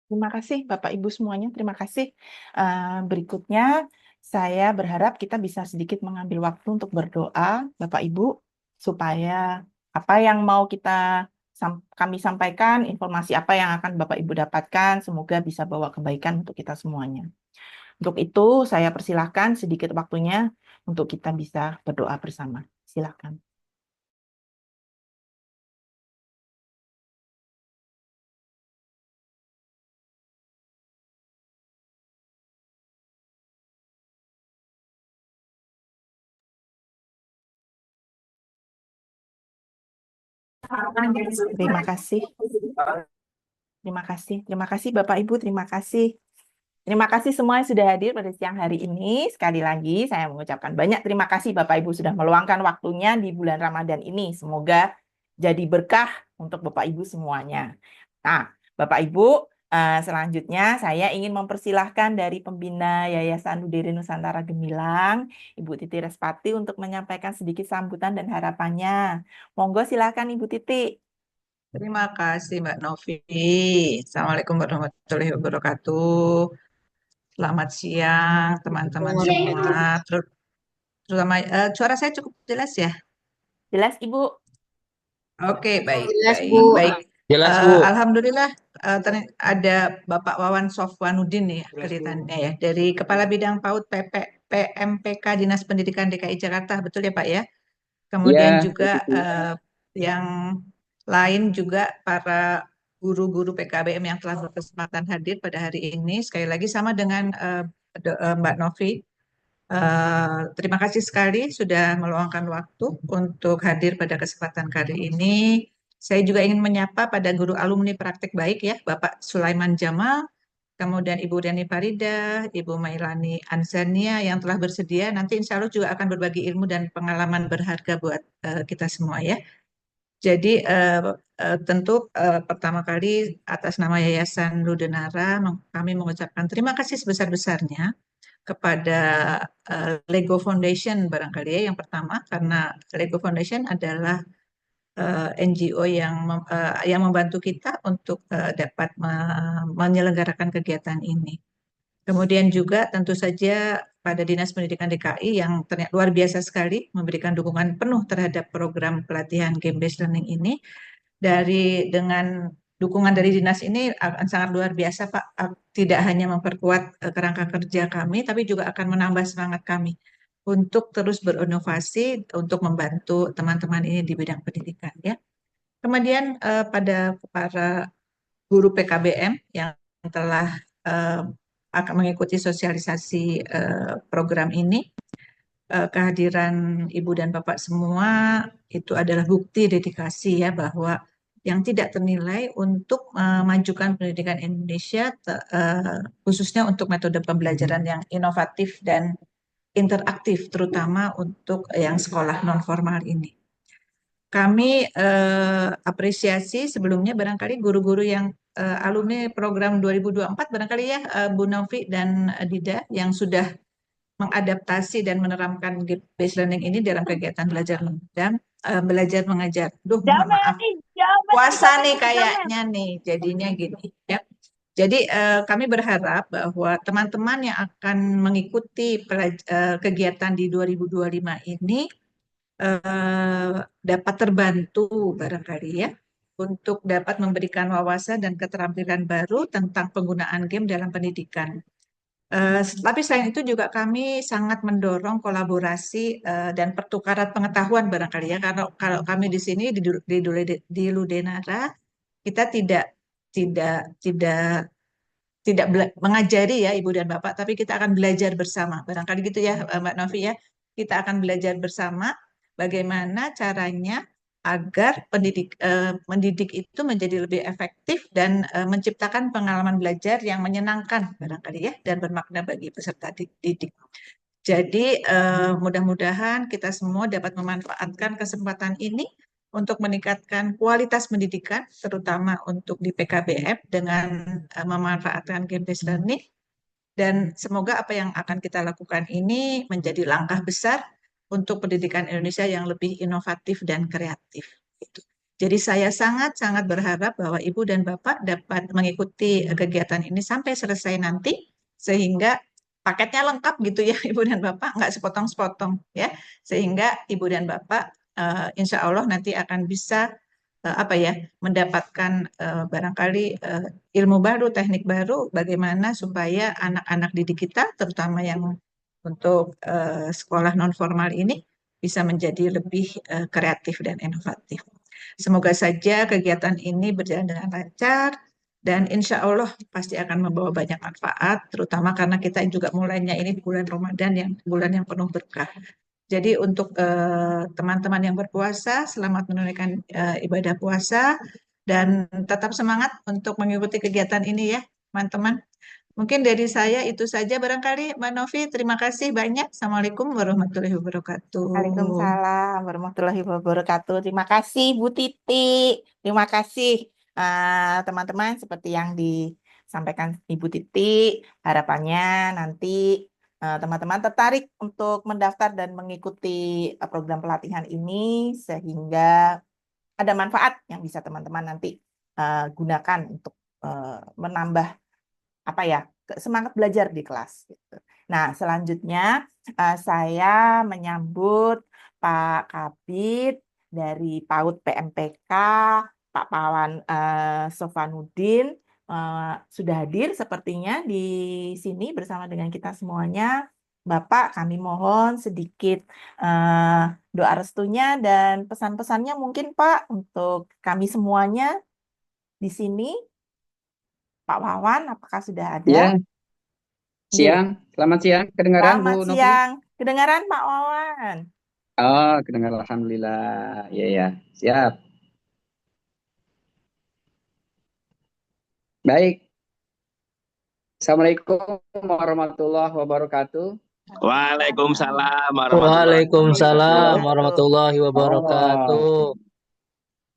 Terima kasih Bapak Ibu semuanya, terima kasih. Berikutnya saya berharap kita bisa sedikit mengambil waktu untuk berdoa, Bapak Ibu, supaya apa yang mau kami sampaikan, informasi apa yang akan Bapak Ibu dapatkan, semoga bisa bawa kebaikan untuk kita semuanya. Untuk itu, saya persilahkan sedikit waktunya untuk kita bisa berdoa bersama. Silakan. Terima kasih. Terima kasih. Terima kasih Bapak Ibu, terima kasih. Terima kasih semua yang sudah hadir pada siang hari ini. Sekali lagi saya mengucapkan banyak terima kasih Bapak Ibu sudah meluangkan waktunya di bulan Ramadan ini. Semoga jadi berkah untuk Bapak Ibu semuanya. Nah, Bapak Ibu, selanjutnya saya ingin mempersilahkan dari Pembina Yayasan Udere Nusantara Gemilang, Ibu Titi Respati untuk menyampaikan sedikit sambutan dan harapannya. Monggo silakan Ibu Titi. Terima kasih Mbak Novi. Assalamualaikum warahmatullahi wabarakatuh. Selamat siang teman-teman semua. Terutama suara saya cukup jelas ya? Jelas Ibu? Oke, baik, Jelas, baik, Bu. baik. Jelas, Bu. Alhamdulillah ada Bapak Wawan Sofwanuddin nih kelihatannya ya dari Kepala Bidang PAUD PMPK Dinas Pendidikan DKI Jakarta, betul ya Pak ya? Kemudian Ya, juga yang lain juga para guru-guru PKBM yang telah berkesempatan hadir pada hari ini. Sekali lagi sama dengan Mbak Novi. Terima kasih sekali sudah meluangkan waktu untuk hadir pada kesempatan kali ini. Saya juga ingin menyapa pada guru alumni praktek baik ya, Bapak Sulaiman Jamal, kemudian Ibu Dani Farida, Ibu Mailani Ansania yang telah bersedia. Nanti insya Allah juga akan berbagi ilmu dan pengalaman berharga buat kita semua ya. Jadi tentu pertama kali atas nama Yayasan Ludenara kami mengucapkan terima kasih sebesar-besarnya kepada Lego Foundation barangkali ya yang pertama karena Lego Foundation adalah NGO yang membantu kita untuk dapat menyelenggarakan kegiatan ini. Kemudian juga tentu saja pada Dinas Pendidikan DKI yang ternyata luar biasa sekali memberikan dukungan penuh terhadap program pelatihan game based learning ini dengan dukungan dari dinas ini akan sangat luar biasa Pak. Tidak hanya memperkuat kerangka kerja kami tapi juga akan menambah semangat kami untuk terus berinovasi untuk membantu teman-teman ini di bidang pendidikan ya. Kemudian pada para guru PKBM yang telah eh, akan mengikuti sosialisasi program ini, kehadiran Ibu dan Bapak semua itu adalah bukti dedikasi ya bahwa yang tidak ternilai untuk memajukan pendidikan Indonesia, khususnya untuk metode pembelajaran yang inovatif dan interaktif, terutama untuk yang sekolah non formal ini. Kami apresiasi sebelumnya barangkali guru-guru yang alumni program 2024 barangkali ya Bu Novi dan Dida yang sudah mengadaptasi dan menerapkan based learning ini dalam kegiatan belajar mengajar, belajar mengajar. Duh, mohon maaf. Puasa nih kayaknya nih, jadinya gini ya. Jadi kami berharap bahwa teman-teman yang akan mengikuti kegiatan di 2025 ini dapat terbantu barangkali ya untuk dapat memberikan wawasan dan keterampilan baru tentang penggunaan game dalam pendidikan. Tapi selain itu juga kami sangat mendorong kolaborasi dan pertukaran pengetahuan barangkali ya karena kalau kami di sini di Ludenara kita tidak tidak tidak mengajari ya Ibu dan Bapak tapi kita akan belajar bersama barangkali gitu ya Mbak Novi ya kita akan belajar bersama bagaimana caranya agar mendidik itu menjadi lebih efektif dan menciptakan pengalaman belajar yang menyenangkan barangkali ya dan bermakna bagi peserta didik. Jadi mudah-mudahan kita semua dapat memanfaatkan kesempatan ini untuk meningkatkan kualitas pendidikan, terutama untuk di PKBM dengan memanfaatkan game based learning. Dan semoga apa yang akan kita lakukan ini menjadi langkah besar untuk pendidikan Indonesia yang lebih inovatif dan kreatif. Gitu. Jadi saya sangat-sangat berharap bahwa Ibu dan Bapak dapat mengikuti kegiatan ini sampai selesai nanti, sehingga paketnya lengkap gitu ya Ibu dan Bapak, nggak sepotong-sepotong ya, sehingga Ibu dan Bapak insya Allah nanti akan bisa apa ya, mendapatkan barangkali ilmu baru, teknik baru, bagaimana supaya anak-anak didik kita, terutama yang untuk sekolah non formal ini bisa menjadi lebih kreatif dan inovatif. Semoga saja kegiatan ini berjalan dengan lancar dan insya Allah pasti akan membawa banyak manfaat, terutama karena kita juga mulainya ini di bulan Ramadan yang bulan yang penuh berkah. Jadi untuk teman-teman yang berpuasa, selamat menunaikan ibadah puasa dan tetap semangat untuk mengikuti kegiatan ini ya, teman-teman. Mungkin dari saya itu saja barangkali, Mbak Novi. Terima kasih banyak. Assalamualaikum warahmatullahi wabarakatuh. Waalaikumsalam warahmatullahi wabarakatuh. Terima kasih Bu Titi. Terima kasih teman-teman seperti yang disampaikan Ibu Titi. Harapannya nanti teman-teman tertarik untuk mendaftar dan mengikuti program pelatihan ini sehingga ada manfaat yang bisa teman-teman nanti gunakan untuk menambah apa ya semangat belajar di kelas gitu. Nah, selanjutnya saya menyambut Pak Kabid dari PAUD PMPK, Pak Pawan Sovanudin sudah hadir sepertinya di sini bersama dengan kita semuanya. Bapak, kami mohon sedikit doa restunya dan pesan-pesannya mungkin Pak untuk kami semuanya di sini. Pak Wawan, apakah sudah ada? Ya, Nggih. siang. Selamat siang. Kedengaran, Selamat Bu Novi? siang. Kedengaran Pak Wawan? Oh, kedengaran. Alhamdulillah. Ya, ya. Siap. Baik. Assalamualaikum warahmatullahi wabarakatuh. Waalaikumsalam warahmatullahi Waalaikumsalam wabarakatuh. Wabarakatuh. warahmatullahi Oh, wabarakatuh.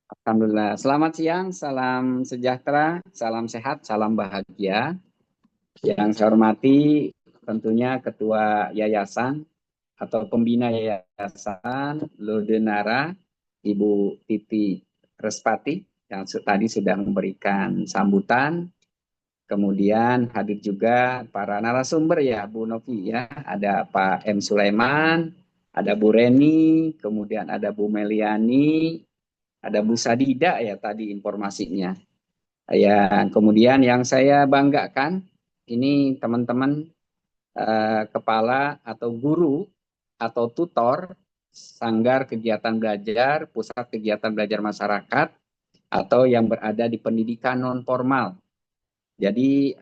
Alhamdulillah. Selamat siang. Salam sejahtera, salam sehat, salam bahagia. Yang saya hormati tentunya Ketua Yayasan atau Pembina Yayasan Ludenara, Ibu Titi Respati, yang tadi sudah memberikan sambutan. Kemudian hadir juga para narasumber ya, Bu Novi ya. Ada Pak M. Sulaiman, ada Bu Reni, kemudian ada Bu Meliani, ada Bu Sadida ya tadi informasinya. Ya, kemudian yang saya banggakan ini teman-teman kepala atau guru atau tutor Sanggar Kegiatan Belajar, Pusat Kegiatan Belajar Masyarakat, atau yang berada di pendidikan non formal. Jadi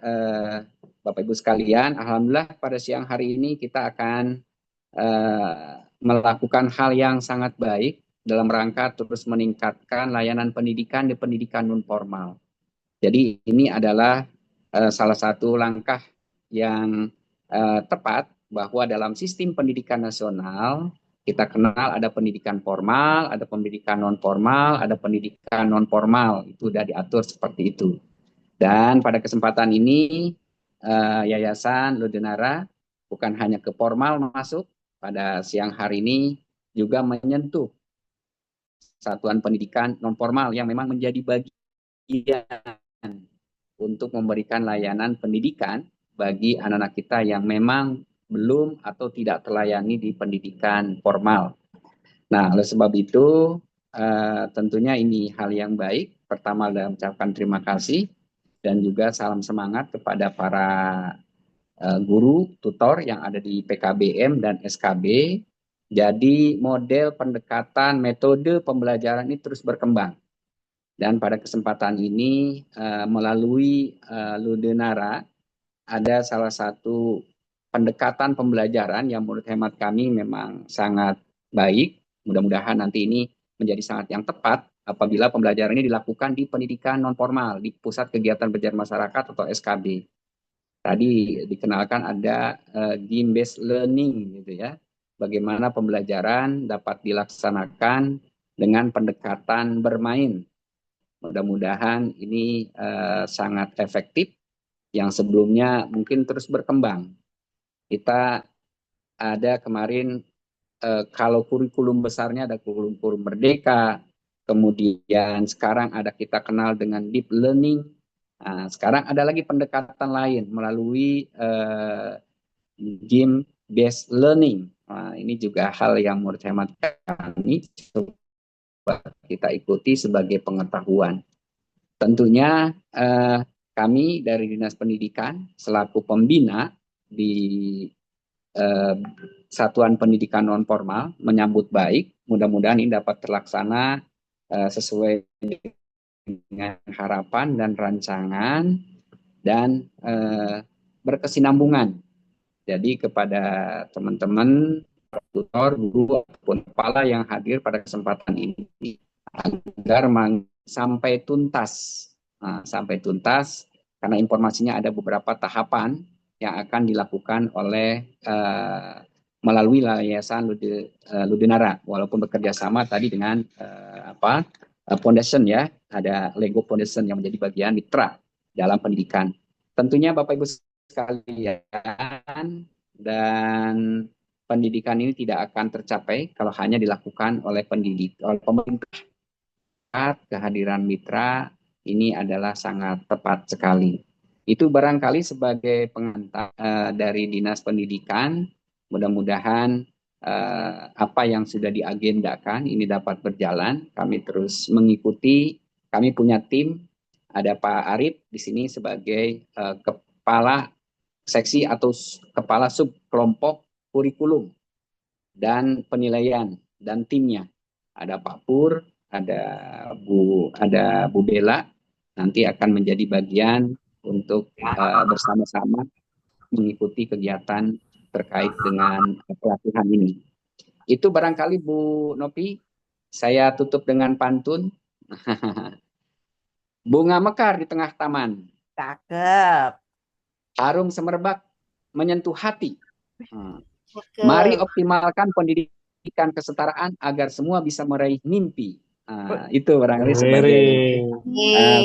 Bapak Ibu sekalian, alhamdulillah pada siang hari ini kita akan melakukan hal yang sangat baik dalam rangka terus meningkatkan layanan pendidikan di pendidikan non formal. Jadi ini adalah salah satu langkah yang tepat bahwa dalam sistem pendidikan nasional kita kenal ada pendidikan formal, ada pendidikan non formal, ada pendidikan non formal, itu sudah diatur seperti itu. Dan pada kesempatan ini Yayasan Ludenara bukan hanya ke formal masuk, pada siang hari ini juga menyentuh satuan pendidikan non formal yang memang menjadi bagian untuk memberikan layanan pendidikan bagi anak-anak kita yang memang belum atau tidak terlayani di pendidikan formal. Nah, oleh sebab itu tentunya ini hal yang baik. Pertama adalah mengucapkan terima kasih dan juga salam semangat kepada para guru, tutor yang ada di PKBM dan SKB. Jadi model pendekatan metode pembelajaran ini terus berkembang. Dan pada kesempatan ini melalui Ludenara ada salah satu pendekatan pembelajaran yang menurut hemat kami memang sangat baik. Mudah-mudahan nanti ini menjadi sangat yang tepat apabila pembelajaran ini dilakukan di pendidikan non formal, di Pusat Kegiatan Belajar Masyarakat atau SKB. Tadi dikenalkan ada game based learning gitu ya. Bagaimana pembelajaran dapat dilaksanakan dengan pendekatan bermain. Mudah-mudahan ini sangat efektif yang sebelumnya mungkin terus berkembang. Kita ada kemarin kalau kurikulum besarnya ada kurikulum Merdeka, kemudian sekarang ada kita kenal dengan deep learning. Nah, sekarang ada lagi pendekatan lain melalui game based learning. Nah, ini juga hal yang menurut hemat kami kita ikuti sebagai pengetahuan. Tentunya kami dari Dinas Pendidikan selaku pembina di Satuan Pendidikan Non Formal menyambut baik. Mudah-mudahan ini dapat terlaksana sesuai dengan harapan dan rancangan dan berkesinambungan. Jadi kepada teman-teman tutor, guru ataupun kepala yang hadir pada kesempatan ini agar sampai tuntas, karena informasinya ada beberapa tahapan yang akan dilakukan oleh melalui Yayasan Ludinara, walaupun bekerja sama tadi dengan Foundation ya, ada Lego Foundation yang menjadi bagian mitra dalam pendidikan. Tentunya Bapak Ibu sekalian, dan pendidikan ini tidak akan tercapai kalau hanya dilakukan oleh pemerintah. Kehadiran mitra ini adalah sangat tepat sekali. Itu barangkali sebagai pengantar dari Dinas Pendidikan. Mudah-mudahan apa yang sudah diagendakan ini dapat berjalan. Kami terus mengikuti. Kami punya tim. Ada Pak Arif di sini sebagai kepala seksi atau kepala sub kelompok kurikulum dan penilaian dan timnya. Ada Pak Pur, ada Bu Bella, nanti akan menjadi bagian untuk bersama-sama mengikuti kegiatan terkait dengan pelatihan ini. Itu barangkali Bu Nopi, saya tutup dengan pantun. Bunga mekar di tengah taman. Cakep. Harum semerbak menyentuh hati. Mari optimalkan pendidikan kesetaraan agar semua bisa meraih mimpi. Itu barangkali sebagai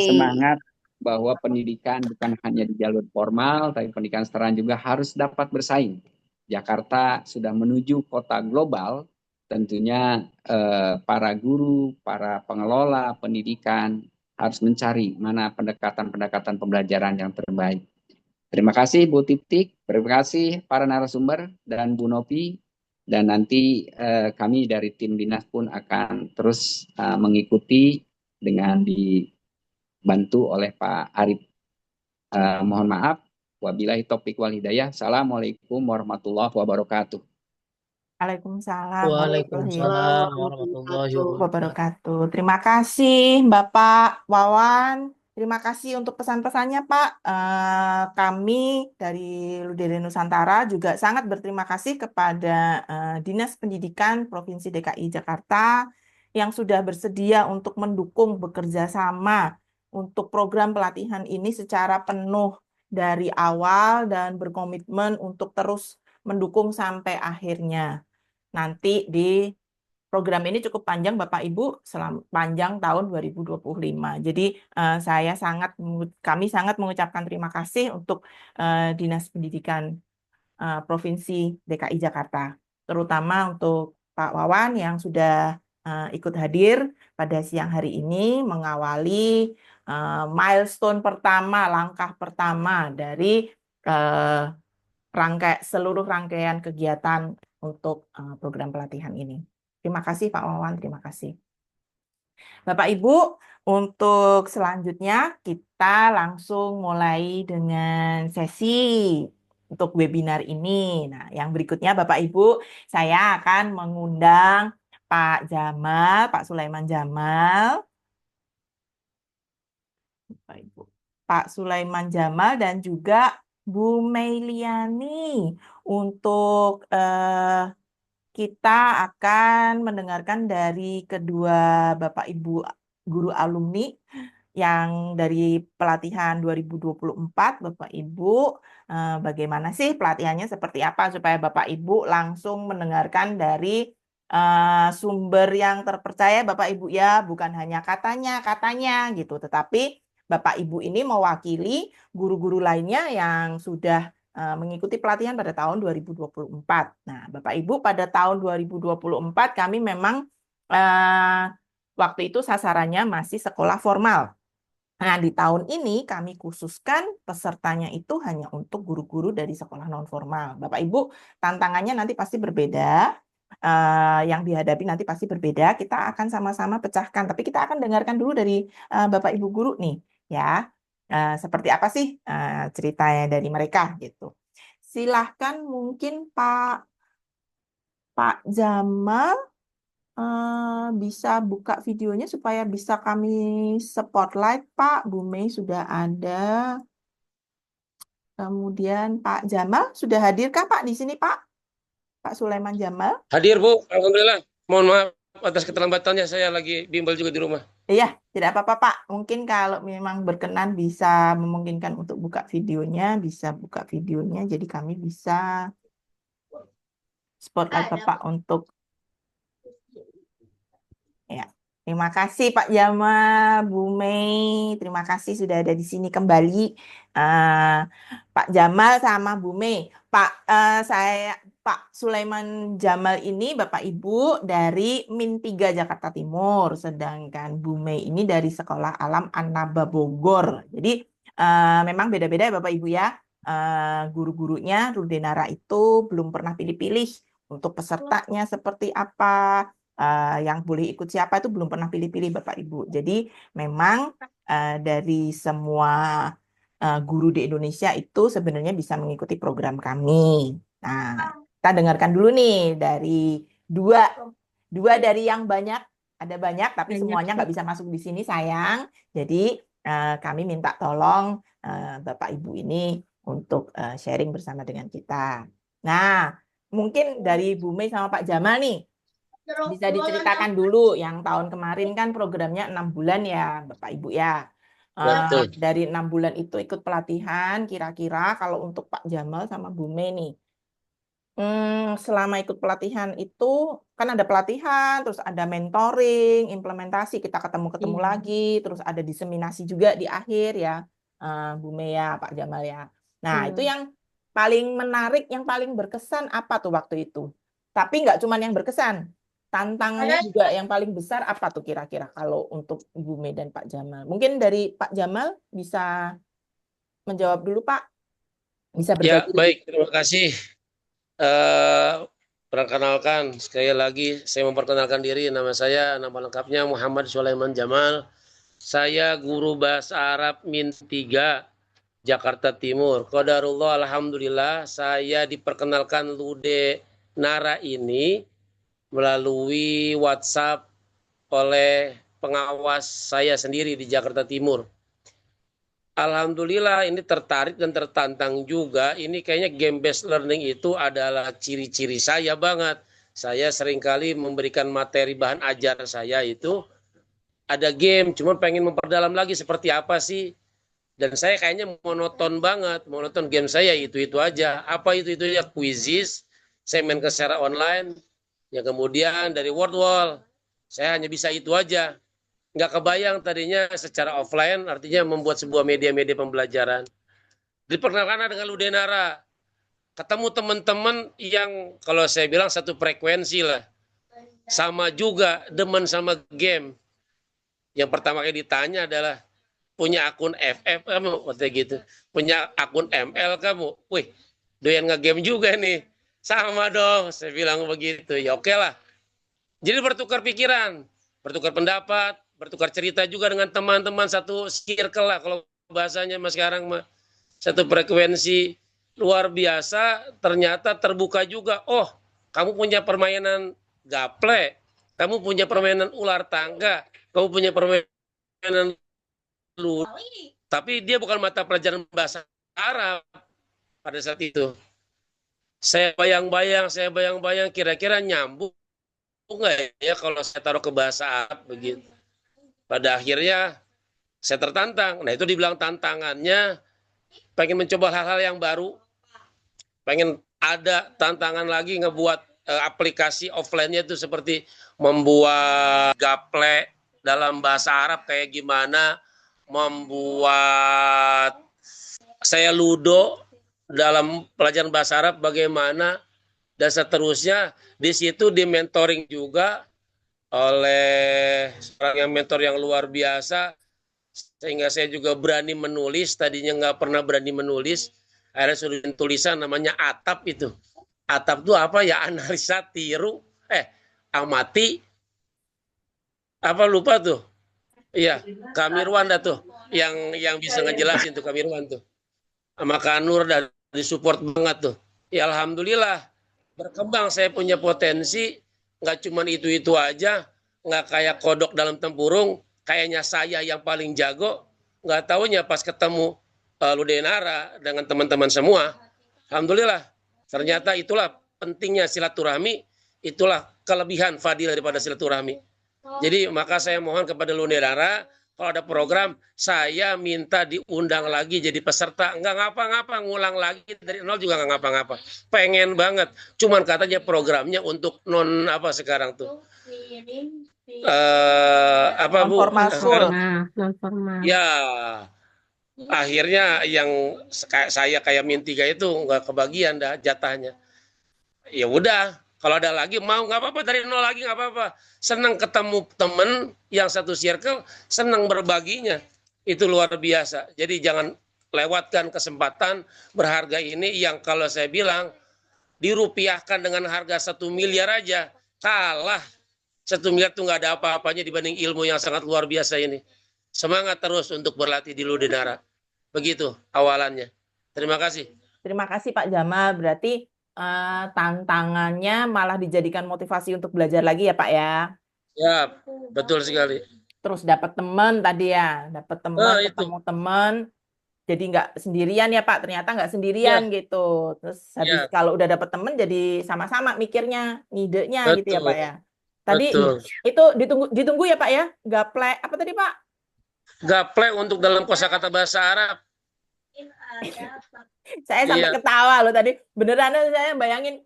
semangat bahwa pendidikan bukan hanya di jalur formal, tapi pendidikan kesetaraan juga harus dapat bersaing. Jakarta sudah menuju kota global, tentunya para guru, para pengelola pendidikan harus mencari mana pendekatan-pendekatan pembelajaran yang terbaik. Terima kasih Bu Titik, terima kasih para narasumber dan Bu Nopi, dan nanti kami dari tim Dinas pun akan terus mengikuti dengan dibantu oleh Pak Arif. Mohon maaf, wabillahi taufiq wal hidayah. Assalamualaikum warahmatullahi wabarakatuh. Waalaikumsalam Waalaikumsalam warahmatullahi wabarakatuh. Terima kasih Bapak Wawan. Terima kasih untuk pesan-pesannya Pak. Kami dari Ludere Nusantara juga sangat berterima kasih kepada Dinas Pendidikan Provinsi DKI Jakarta yang sudah bersedia untuk mendukung bekerja sama untuk program pelatihan ini secara penuh dari awal dan berkomitmen untuk terus mendukung sampai akhirnya. Nanti di program ini cukup panjang Bapak Ibu, panjang tahun 2025. Jadi kami sangat mengucapkan terima kasih untuk Dinas Pendidikan Provinsi DKI Jakarta, terutama untuk Pak Wawan yang sudah ikut hadir pada siang hari ini mengawali milestone pertama, langkah pertama dari seluruh rangkaian kegiatan untuk program pelatihan ini. Terima kasih Pak Wawan, terima kasih. Bapak Ibu, untuk selanjutnya kita langsung mulai dengan sesi untuk webinar ini. Nah, yang berikutnya Bapak Ibu, saya akan mengundang Pak Jamal, Pak Sulaiman Jamal. Bapak Ibu. Pak Sulaiman Jamal dan juga Bu Meiliani untuk kita akan mendengarkan dari kedua Bapak Ibu guru alumni yang dari pelatihan 2024, Bapak Ibu, bagaimana sih pelatihannya seperti apa supaya Bapak Ibu langsung mendengarkan dari sumber yang terpercaya Bapak Ibu ya, bukan hanya katanya gitu, tetapi Bapak Ibu ini mewakili guru-guru lainnya yang sudah mengikuti pelatihan pada tahun 2024. Nah, Bapak Ibu, pada tahun 2024 kami memang waktu itu sasarannya masih sekolah formal. Nah, di tahun ini kami khususkan pesertanya itu hanya untuk guru-guru dari sekolah non formal. Bapak Ibu, tantangannya nanti pasti berbeda. Yang dihadapi nanti pasti berbeda. Kita akan sama-sama pecahkan, tapi kita akan dengarkan dulu dari Bapak Ibu guru nih, ya. Seperti apa sih ceritanya dari mereka gitu. Silahkan mungkin Pak Jamal bisa buka videonya supaya bisa kami spotlight, Pak. Bu Mei sudah ada. Kemudian Pak Jamal sudah hadirkah Pak di sini, Pak? Pak Sulaiman Jamal? Hadir, Bu. Alhamdulillah. Mohon maaf atas keterlambatannya, saya lagi bimbel juga di rumah. Iya, tidak apa-apa, Pak. Mungkin kalau memang berkenan bisa memungkinkan untuk buka videonya, bisa buka videonya. Jadi kami bisa spotlight Bapak untuk ya. Terima kasih Pak Jamal, Bu Mei. Terima kasih sudah ada di sini kembali. Eh, Pak Jamal sama Bu Mei. Pak Sulaiman Jamal ini Bapak Ibu dari Min 3 Jakarta Timur, sedangkan Bu Mei ini dari Sekolah Alam Annaba Bogor. Jadi memang beda-beda ya Bapak Ibu ya. Guru-gurunya Rudenara itu belum pernah pilih-pilih untuk pesertanya seperti apa. Yang boleh ikut siapa itu belum pernah pilih-pilih Bapak Ibu. Jadi memang dari semua guru di Indonesia itu sebenarnya bisa mengikuti program kami. Nah, kita dengarkan dulu nih dari dua dari yang banyak, ada banyak tapi semuanya nggak bisa masuk di sini sayang. Jadi kami minta tolong Bapak Ibu ini untuk sharing bersama dengan kita. Nah, mungkin dari Bu Mei sama Pak Jamal nih. Bisa diceritakan dulu yang tahun kemarin kan programnya 6 bulan ya Bapak Ibu ya. Betul. Dari 6 bulan itu ikut pelatihan, kira-kira kalau untuk Pak Jamal sama Bu Mei nih. Selama ikut pelatihan itu kan ada pelatihan, terus ada mentoring, implementasi, kita ketemu-ketemu lagi, terus ada diseminasi juga di akhir ya, Bu Mei ya, Pak Jamal ya. Nah, itu yang paling menarik, yang paling berkesan apa tuh waktu itu? Tapi nggak cuma yang berkesan, tantangannya juga yang paling besar apa tuh kira-kira kalau untuk Bu Mei dan Pak Jamal? Mungkin dari Pak Jamal bisa menjawab dulu, Pak. Bisa Ya, berbagi. baik. Terima kasih. Perkenalkan, sekali lagi saya memperkenalkan diri. Nama lengkapnya Muhammad Sulaiman Jamal. Saya guru bahasa Arab Min 3 Jakarta Timur. Qadarullah, alhamdulillah, saya diperkenalkan Lude Nara ini melalui WhatsApp oleh pengawas saya sendiri di Jakarta Timur. Alhamdulillah ini tertarik dan tertantang juga. Ini kayaknya game based learning itu adalah ciri-ciri saya banget. Saya seringkali memberikan materi bahan ajar saya itu ada game, cuma pengen memperdalam lagi seperti apa sih. Dan saya kayaknya monoton banget, monoton game saya itu aja. Apa itu ya, quizzes, saya main ke secara online, yang kemudian dari word wall, saya hanya bisa itu aja. Nggak kebayang tadinya secara offline, artinya membuat sebuah media-media pembelajaran. Diperkenalkan dengan Ludenara, ketemu teman-teman yang kalau saya bilang satu frekuensi lah, sama juga demen sama game. Yang pertama kali ditanya adalah, punya akun FF kamu, katanya gitu, punya akun ML kamu, wih doyan nge-game juga nih, sama dong, saya bilang begitu, ya oke lah. Jadi bertukar pikiran, bertukar pendapat, bertukar cerita juga dengan teman-teman satu circle lah kalau bahasanya mas sekarang mah, satu frekuensi. Luar biasa, ternyata terbuka juga. Oh, kamu punya permainan gaple, kamu punya permainan ular tangga, kamu punya permainan luar. Tapi dia bukan mata pelajaran bahasa Arab pada saat itu. Saya bayang-bayang kira-kira nyambung nggak ya kalau saya taruh ke bahasa Arab begitu. Pada akhirnya saya tertantang. Nah itu dibilang tantangannya, pengen mencoba hal-hal yang baru, pengen ada tantangan lagi ngebuat aplikasi offline-nya itu seperti membuat gaple dalam bahasa Arab kayak gimana, membuat saya ludo dalam pelajaran bahasa Arab bagaimana, dan seterusnya. Di situ di mentoring juga oleh seorang yang mentor yang luar biasa, sehingga saya juga berani menulis. Tadinya nggak pernah berani menulis, akhirnya sudah tulisan namanya Atap itu. Atap itu apa ya? Analisa, tiru, amati, apa lupa tuh. Iya, Kamirwan dah tuh yang bisa ngejelasin tuh, Kamirwan tuh. Sama Kanur dan disupport banget tuh. Ya alhamdulillah berkembang, saya punya potensi, nggak cuman itu aja, nggak kayak kodok dalam tempurung, kayaknya saya yang paling jago, nggak taunya pas ketemu Ludenara dengan teman-teman semua, alhamdulillah, ternyata itulah pentingnya silaturahmi, itulah kelebihan fadilah daripada silaturahmi. Jadi maka saya mohon kepada Ludenara, kalau ada program, saya minta diundang lagi jadi peserta. Nggak ngapa-ngapa, ngulang lagi dari nol juga nggak ngapa-ngapa. Pengen banget. Cuman katanya programnya untuk non apa sekarang tuh. Apa Bu? Non-formal school. Non formal. Ya, akhirnya yang saya kayak Min 3 itu nggak kebagian dah jatahnya. Ya udah, kalau ada lagi mau nggak apa-apa, dari nol lagi nggak apa-apa. Senang ketemu temen yang satu circle, senang berbaginya, itu luar biasa. Jadi jangan lewatkan kesempatan berharga ini yang kalau saya bilang dirupiahkan dengan harga 1 miliar aja kalah. 1 miliar tuh nggak ada apa-apanya dibanding ilmu yang sangat luar biasa ini. Semangat terus untuk berlatih di Ludenara. Begitu awalannya. Terima kasih. Terima kasih Pak Jamal. Berarti tantangannya malah dijadikan motivasi untuk belajar lagi ya Pak ya. Ya, betul sekali. Terus dapat teman tadi ya, dapat teman, ketemu teman. Jadi nggak sendirian ya Pak, ternyata nggak sendirian gitu. Terus habis kalau udah dapat teman jadi sama-sama mikirnya, ngidenya gitu ya Pak ya. Tadi itu ditunggu ya Pak ya, gaplek apa tadi Pak? Gaplek untuk dalam kosakata bahasa Arab. Saya sampai ketawa loh tadi. Beneran saya bayangin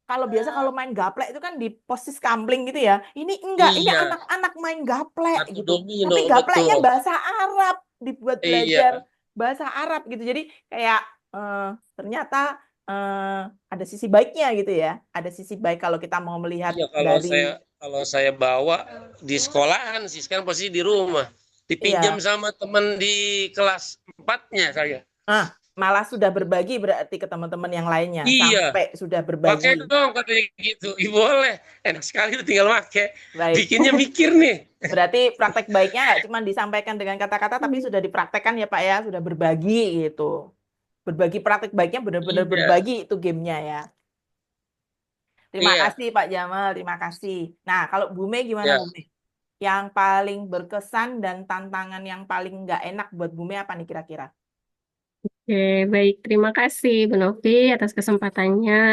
kalau biasa kalau main gaplek itu kan di posisi kampling gitu ya. Ini enggak, ini anak-anak main gaplek gitu. Domino, tapi gapleknya bahasa Arab, dibuat belajar bahasa Arab gitu. Jadi kayak ternyata ada sisi baiknya gitu ya. Ada sisi baik kalau kita mau melihat kalau saya bawa di sekolahan sih, sekarang posisi di rumah. Dipinjam sama teman di kelas 4-nya saya. Malah sudah berbagi berarti ke teman-teman yang lainnya. Sampai sudah berbagi. Pakai dong katanya gitu. Boleh. Enak sekali itu tinggal pakai. Bikinnya mikir nih. Berarti praktek baiknya nggak cuma disampaikan dengan kata-kata, tapi sudah dipraktekkan ya Pak ya. Sudah berbagi gitu. Berbagi praktek baiknya benar-benar berbagi itu gamenya ya. Terima kasih Pak Jamal. Terima kasih. Nah kalau Bu Mei gimana Bu Mei? Yang paling berkesan dan tantangan yang paling nggak enak buat Bu Mei apa nih kira-kira? Oke, baik. Terima kasih Bu Novi atas kesempatannya.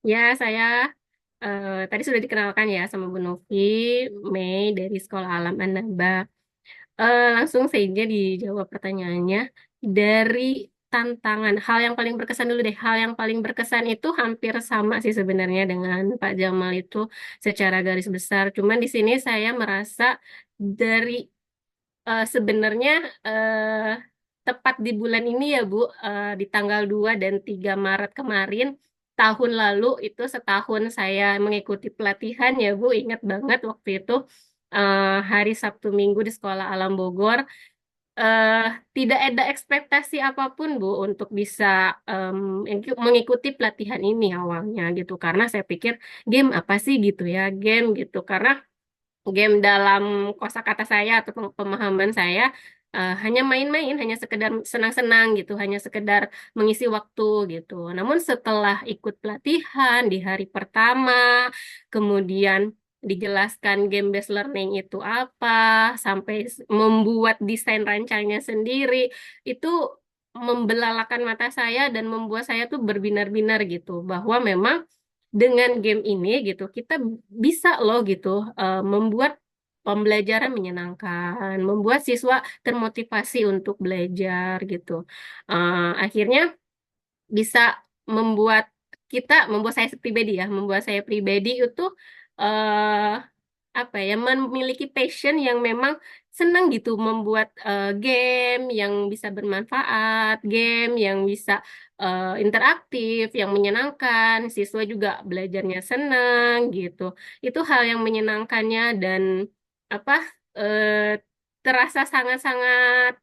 Ya, saya tadi sudah dikenalkan ya sama Bu Novi, Mei dari Sekolah Alam An-Naba. Langsung saja dijawab pertanyaannya. Dari tantangan, hal yang paling berkesan dulu deh. Hal yang paling berkesan itu hampir sama sih sebenarnya dengan Pak Jamal itu secara garis besar. Cuman di sini saya merasa dari sebenarnya tepat di bulan ini ya Bu, di tanggal 2 dan 3 Maret kemarin, tahun lalu itu setahun saya mengikuti pelatihan ya Bu, ingat banget waktu itu hari Sabtu Minggu di Sekolah Alam Bogor. Tidak ada ekspektasi apapun Bu untuk bisa mengikuti pelatihan ini awalnya gitu, karena saya pikir game apa sih gitu ya, game gitu, karena game dalam kosakata saya atau pemahaman saya hanya main-main, hanya sekedar senang-senang gitu, hanya sekedar mengisi waktu gitu. Namun setelah ikut pelatihan di hari pertama, kemudian dijelaskan game based learning itu apa, sampai membuat desain rancangnya sendiri, itu membelalakan mata saya dan membuat saya tuh berbinar-binar gitu, bahwa memang dengan game ini gitu kita bisa loh gitu membuat pembelajaran menyenangkan, membuat siswa termotivasi untuk belajar gitu. Akhirnya bisa membuat membuat saya pribadi itu apa ya, memiliki passion yang memang senang gitu membuat game yang bisa bermanfaat, game yang bisa interaktif, yang menyenangkan, siswa juga belajarnya senang gitu. Itu hal yang menyenangkannya dan apa terasa sangat-sangat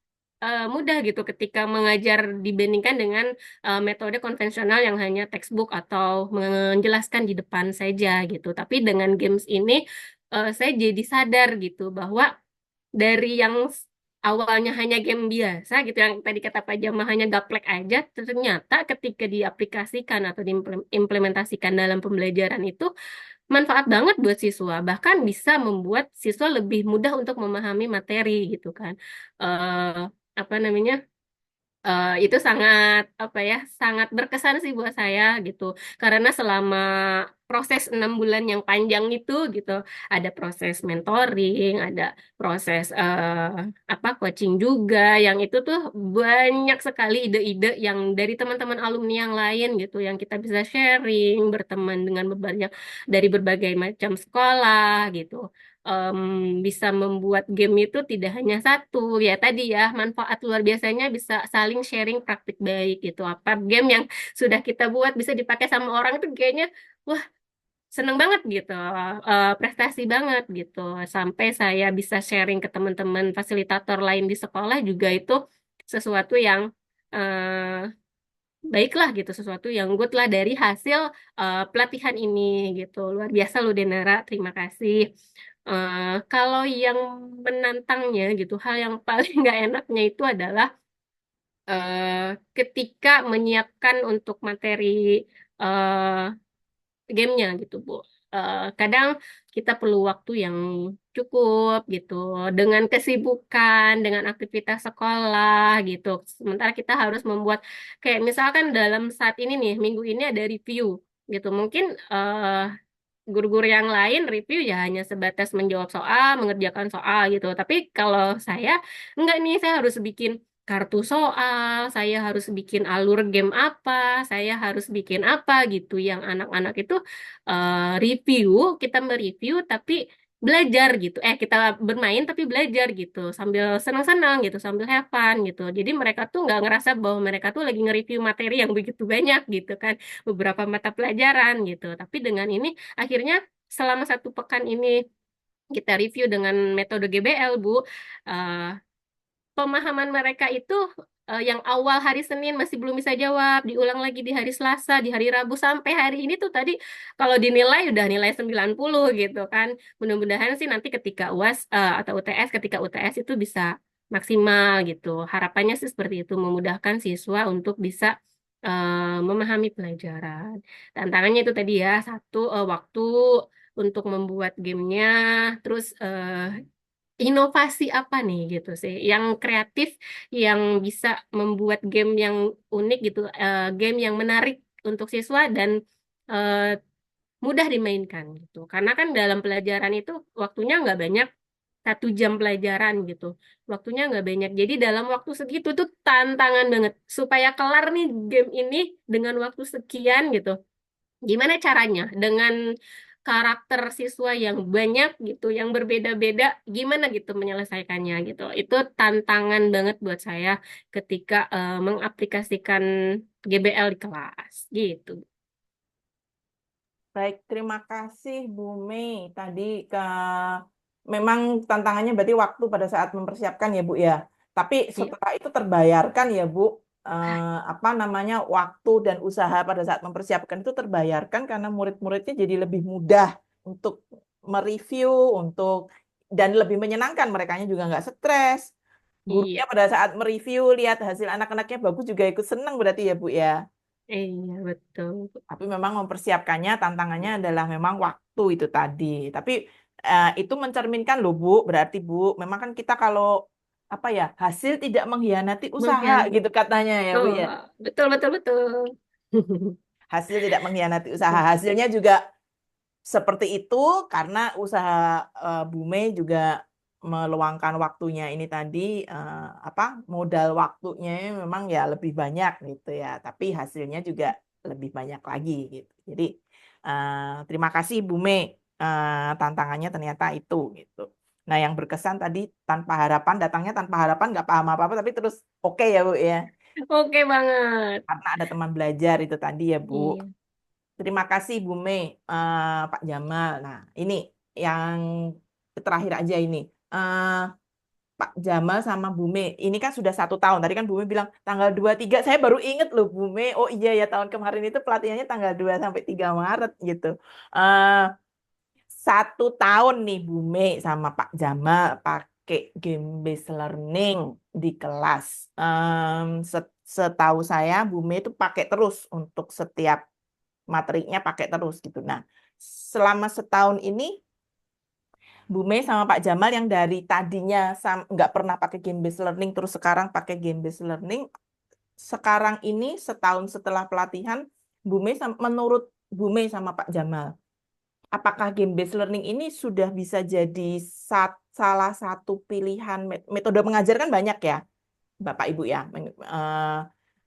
mudah gitu ketika mengajar dibandingkan dengan metode konvensional yang hanya textbook atau menjelaskan di depan saja gitu. Tapi dengan games ini saya jadi sadar gitu bahwa dari yang awalnya hanya game biasa gitu yang tadi kata Pak Jamal hanya gaplek aja, ternyata ketika diaplikasikan atau diimplementasikan dalam pembelajaran itu manfaat banget buat siswa, bahkan bisa membuat siswa lebih mudah untuk memahami materi gitu kan. eh Apa namanya? Itu sangat apa ya sangat berkesan sih buat saya gitu karena selama proses 6 bulan yang panjang itu gitu ada proses mentoring ada proses apa coaching juga yang itu tuh banyak sekali ide-ide yang dari teman-teman alumni yang lain gitu yang kita bisa sharing berteman dengan berbagai macam sekolah gitu em, bisa membuat game itu tidak hanya satu ya tadi ya manfaat luar biasanya bisa saling sharing praktik baik gitu apa game yang sudah kita buat bisa dipakai sama orang itu kayaknya wah seneng banget gitu prestasi banget gitu sampai saya bisa sharing ke teman-teman fasilitator lain di sekolah juga itu sesuatu yang eh, baiklah gitu sesuatu yang good lah dari hasil pelatihan ini gitu luar biasa loh Denara terima kasih. Kalau yang menantangnya gitu hal yang paling nggak enaknya itu adalah eh, ketika menyiapkan untuk materi eh, gamenya gitu Bu. Kadang kita perlu waktu yang cukup gitu dengan kesibukan, dengan aktivitas sekolah gitu. Sementara kita harus membuat kayak misalkan dalam saat ini nih minggu ini ada review gitu. Mungkin guru-guru yang lain review ya hanya sebatas menjawab soal, mengerjakan soal gitu. Tapi kalau saya enggak nih, saya harus bikin kartu soal, saya harus bikin alur game apa, saya harus bikin apa gitu. Yang anak-anak itu review, kita mereview tapi belajar gitu. Kita bermain tapi belajar gitu, sambil senang-senang gitu, sambil have fun gitu. Jadi mereka tuh nggak ngerasa bahwa mereka tuh lagi nge-review materi yang begitu banyak gitu kan, beberapa mata pelajaran gitu. Tapi dengan ini akhirnya selama 1 pekan ini kita review dengan metode GBL, Bu. eh, Pemahaman mereka itu yang awal hari Senin masih belum bisa jawab, diulang lagi di hari Selasa, di hari Rabu sampai hari ini tuh tadi kalau dinilai udah nilai 90 gitu kan. Mudah-mudahan sih nanti ketika UAS atau UTS ketika UTS itu bisa maksimal gitu. Harapannya sih seperti itu memudahkan siswa untuk bisa memahami pelajaran. Tantangannya itu tadi ya, satu waktu untuk membuat gamenya, terus inovasi apa nih gitu sih yang kreatif yang bisa membuat game yang unik gitu game yang menarik untuk siswa dan eh, mudah dimainkan gitu karena kan dalam pelajaran itu waktunya nggak banyak 1 jam pelajaran gitu waktunya nggak banyak jadi dalam waktu segitu tuh tantangan banget supaya kelar nih game ini dengan waktu sekian gitu. Gimana caranya? Dengan karakter siswa yang banyak gitu, yang berbeda-beda, gimana gitu menyelesaikannya gitu. Itu tantangan banget buat saya ketika mengaplikasikan GBL di kelas gitu. Baik, terima kasih Bu Mei. Tadi memang tantangannya berarti waktu pada saat mempersiapkan ya Bu ya. Tapi Iya, setelah itu terbayarkan ya Bu, apa namanya waktu dan usaha pada saat mempersiapkan itu terbayarkan karena murid-muridnya jadi lebih mudah untuk mereview, untuk dan lebih menyenangkan. Merekanya juga nggak stres. iya, Gurunya pada saat mereview lihat hasil anak-anaknya bagus juga ikut senang berarti ya Bu ya. iya betul. Tapi memang mempersiapkannya tantangannya adalah memang waktu itu tadi. Tapi itu mencerminkan loh Bu, berarti Bu, memang kan kita kalau apa ya, hasil tidak mengkhianati usaha Mungkin, gitu katanya ya Bu oh, ya. betul, betul, betul. Hasil tidak mengkhianati usaha. Hasilnya juga seperti itu karena usaha Bu Mei juga meluangkan waktunya ini tadi apa modal waktunya memang ya lebih banyak gitu ya, tapi hasilnya juga lebih banyak lagi gitu. Jadi terima kasih Bu Mei, tantangannya ternyata itu gitu. Nah, yang berkesan tadi tanpa harapan, datangnya tanpa harapan, nggak paham apa-apa, tapi terus oke ya Bu ya. Oke banget. Karena ada teman belajar itu tadi ya Bu. Iya. Terima kasih Bu Mei, Pak Jamal. Nah, ini yang terakhir aja ini. Pak Jamal sama Bu Mei, ini kan sudah 1 tahun. Tadi kan Bu Mei bilang tanggal 23, saya baru inget loh Bu Mei. Oh iya ya, tahun kemarin itu pelatihannya tanggal 2 sampai 3 Maret gitu. Eh 1 tahun nih Bu Mei sama Pak Jamal pakai game based learning di kelas. Setahu saya Bu Mei itu pakai terus untuk setiap materinya, pakai terus gitu. Nah, selama setahun ini Bu Mei sama Pak Jamal yang dari tadinya nggak pernah pakai game based learning terus sekarang pakai game based learning, sekarang ini setahun setelah pelatihan menurut Bu Mei sama Pak Jamal, apakah game based learning ini sudah bisa jadi salah satu pilihan metode mengajar? Kan banyak ya Bapak Ibu ya.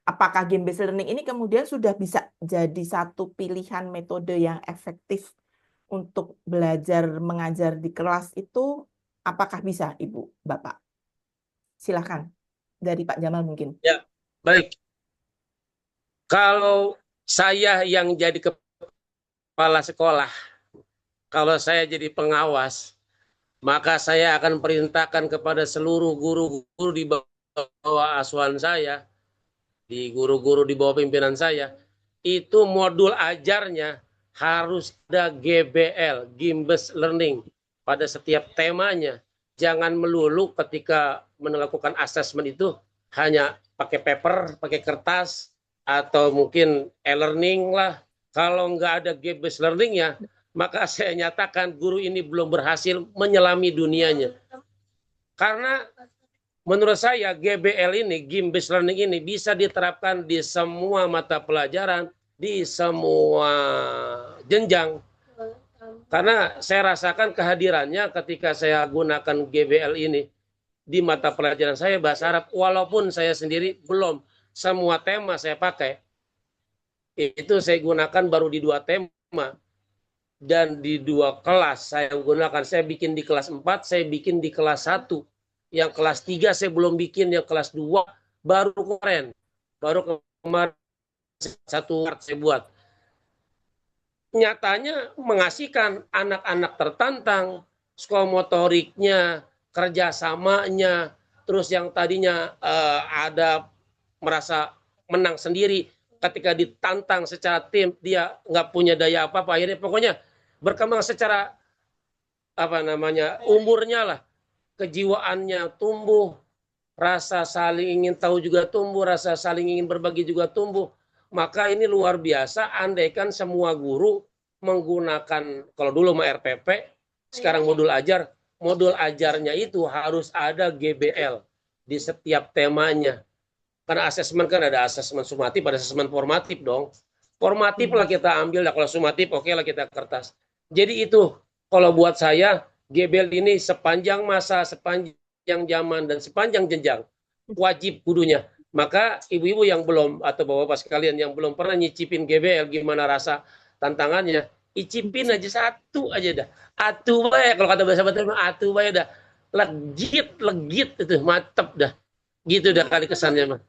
Apakah game based learning ini kemudian sudah bisa jadi satu pilihan metode yang efektif untuk belajar mengajar di kelas itu, apakah bisa Ibu, Bapak? Silakan dari Pak Jamal mungkin. Ya, baik. Kalau saya yang jadi kepala sekolah, kalau saya jadi pengawas, maka saya akan perintahkan kepada seluruh guru-guru di bawah asuhan saya, di guru-guru di bawah pimpinan saya, itu modul ajarnya harus ada GBL, Game Based Learning, pada setiap temanya. Jangan melulu ketika melakukan asesmen itu hanya pakai paper, pakai kertas, atau mungkin e-learning lah. Kalau nggak ada Game Based Learning-nya, maka saya nyatakan guru ini belum berhasil menyelami dunianya. Karena menurut saya GBL ini, Game Based Learning ini bisa diterapkan di semua mata pelajaran, di semua jenjang. Karena saya rasakan kehadirannya ketika saya gunakan GBL ini di mata pelajaran saya bahasa Arab, walaupun saya sendiri belum semua tema saya pakai. Itu saya gunakan baru di 2 tema. Dan di 2 kelas saya gunakan. Saya bikin di kelas 4, saya bikin di kelas 1. Yang kelas 3 saya belum bikin, yang kelas 2 baru kemarin. Baru kemarin 1 Maret saya buat. Nyatanya mengasihkan, anak-anak tertantang, psikomotoriknya, kerjasamanya, terus yang tadinya ada merasa menang sendiri, ketika ditantang secara tim dia nggak punya daya apa-apa, akhirnya pokoknya berkembang secara umurnya lah, kejiwaannya tumbuh, rasa saling ingin tahu juga tumbuh, rasa saling ingin berbagi juga tumbuh. Maka ini luar biasa, andaikan semua guru menggunakan, kalau dulu mah RPP, sekarang modul ajarnya itu harus ada GBL di setiap temanya. Karena asesmen kan ada asesmen sumatif, ada asesmen formatif dong. Formatif lah kita ambil, lah kalau sumatif oke lah kita kertas. Jadi itu, kalau buat saya, GBL ini sepanjang masa, sepanjang zaman, dan sepanjang jenjang, wajib kudunya. Maka ibu-ibu yang belum, atau bapak-bapak sekalian yang belum pernah nyicipin GBL, gimana rasa tantangannya, icipin aja 1 aja dah. Atuh bae, kalau kata bahasa Batak, atuh bae dah. Legit itu, mantep dah. Gitu dah kali kesannya mah.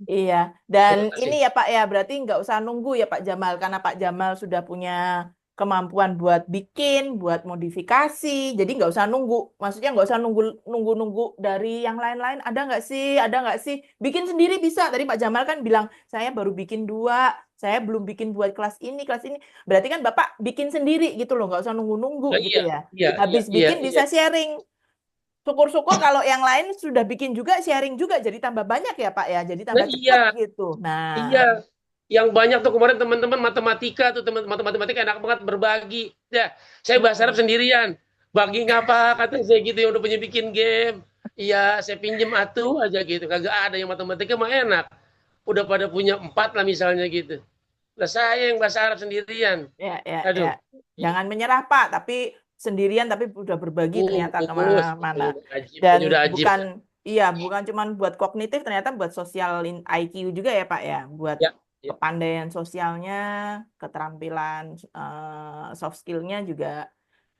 Iya, dan ini ya Pak ya, berarti nggak usah nunggu ya Pak Jamal, karena Pak Jamal sudah punya kemampuan buat bikin, buat modifikasi, jadi nggak usah nunggu. Maksudnya nggak usah nunggu dari yang lain-lain. Ada nggak sih? Bikin sendiri bisa. Tadi Pak Jamal kan bilang, saya baru bikin 2, saya belum bikin buat kelas ini. Berarti kan Bapak bikin sendiri gitu loh, nggak usah nunggu-nunggu gitu ya. Habis bikin bisa sharing. Syukur-syukur kalau yang lain sudah bikin juga, sharing juga, jadi tambah banyak ya Pak ya, jadi tambah cepat gitu. Nah, iya, yang banyak tuh kemarin teman-teman matematika tuh, teman-teman matematika enak banget berbagi. Ya, saya bahasa Arab sendirian. Bagi ngapa kata saya gitu, yang udah punya bikin game. Iya, saya pinjem atuh aja gitu. Kagak ada yang matematika mah enak. Udah pada punya 4 lah misalnya gitu. Lah saya yang bahasa Arab sendirian. Aduh. Jangan menyerah Pak, tapi sendirian tapi udah berbagi ternyata kemana-mana. Dan bukan cuma buat kognitif, ternyata buat sosial IQ juga ya Pak ya, buat kepandaian sosialnya, keterampilan soft skill-nya juga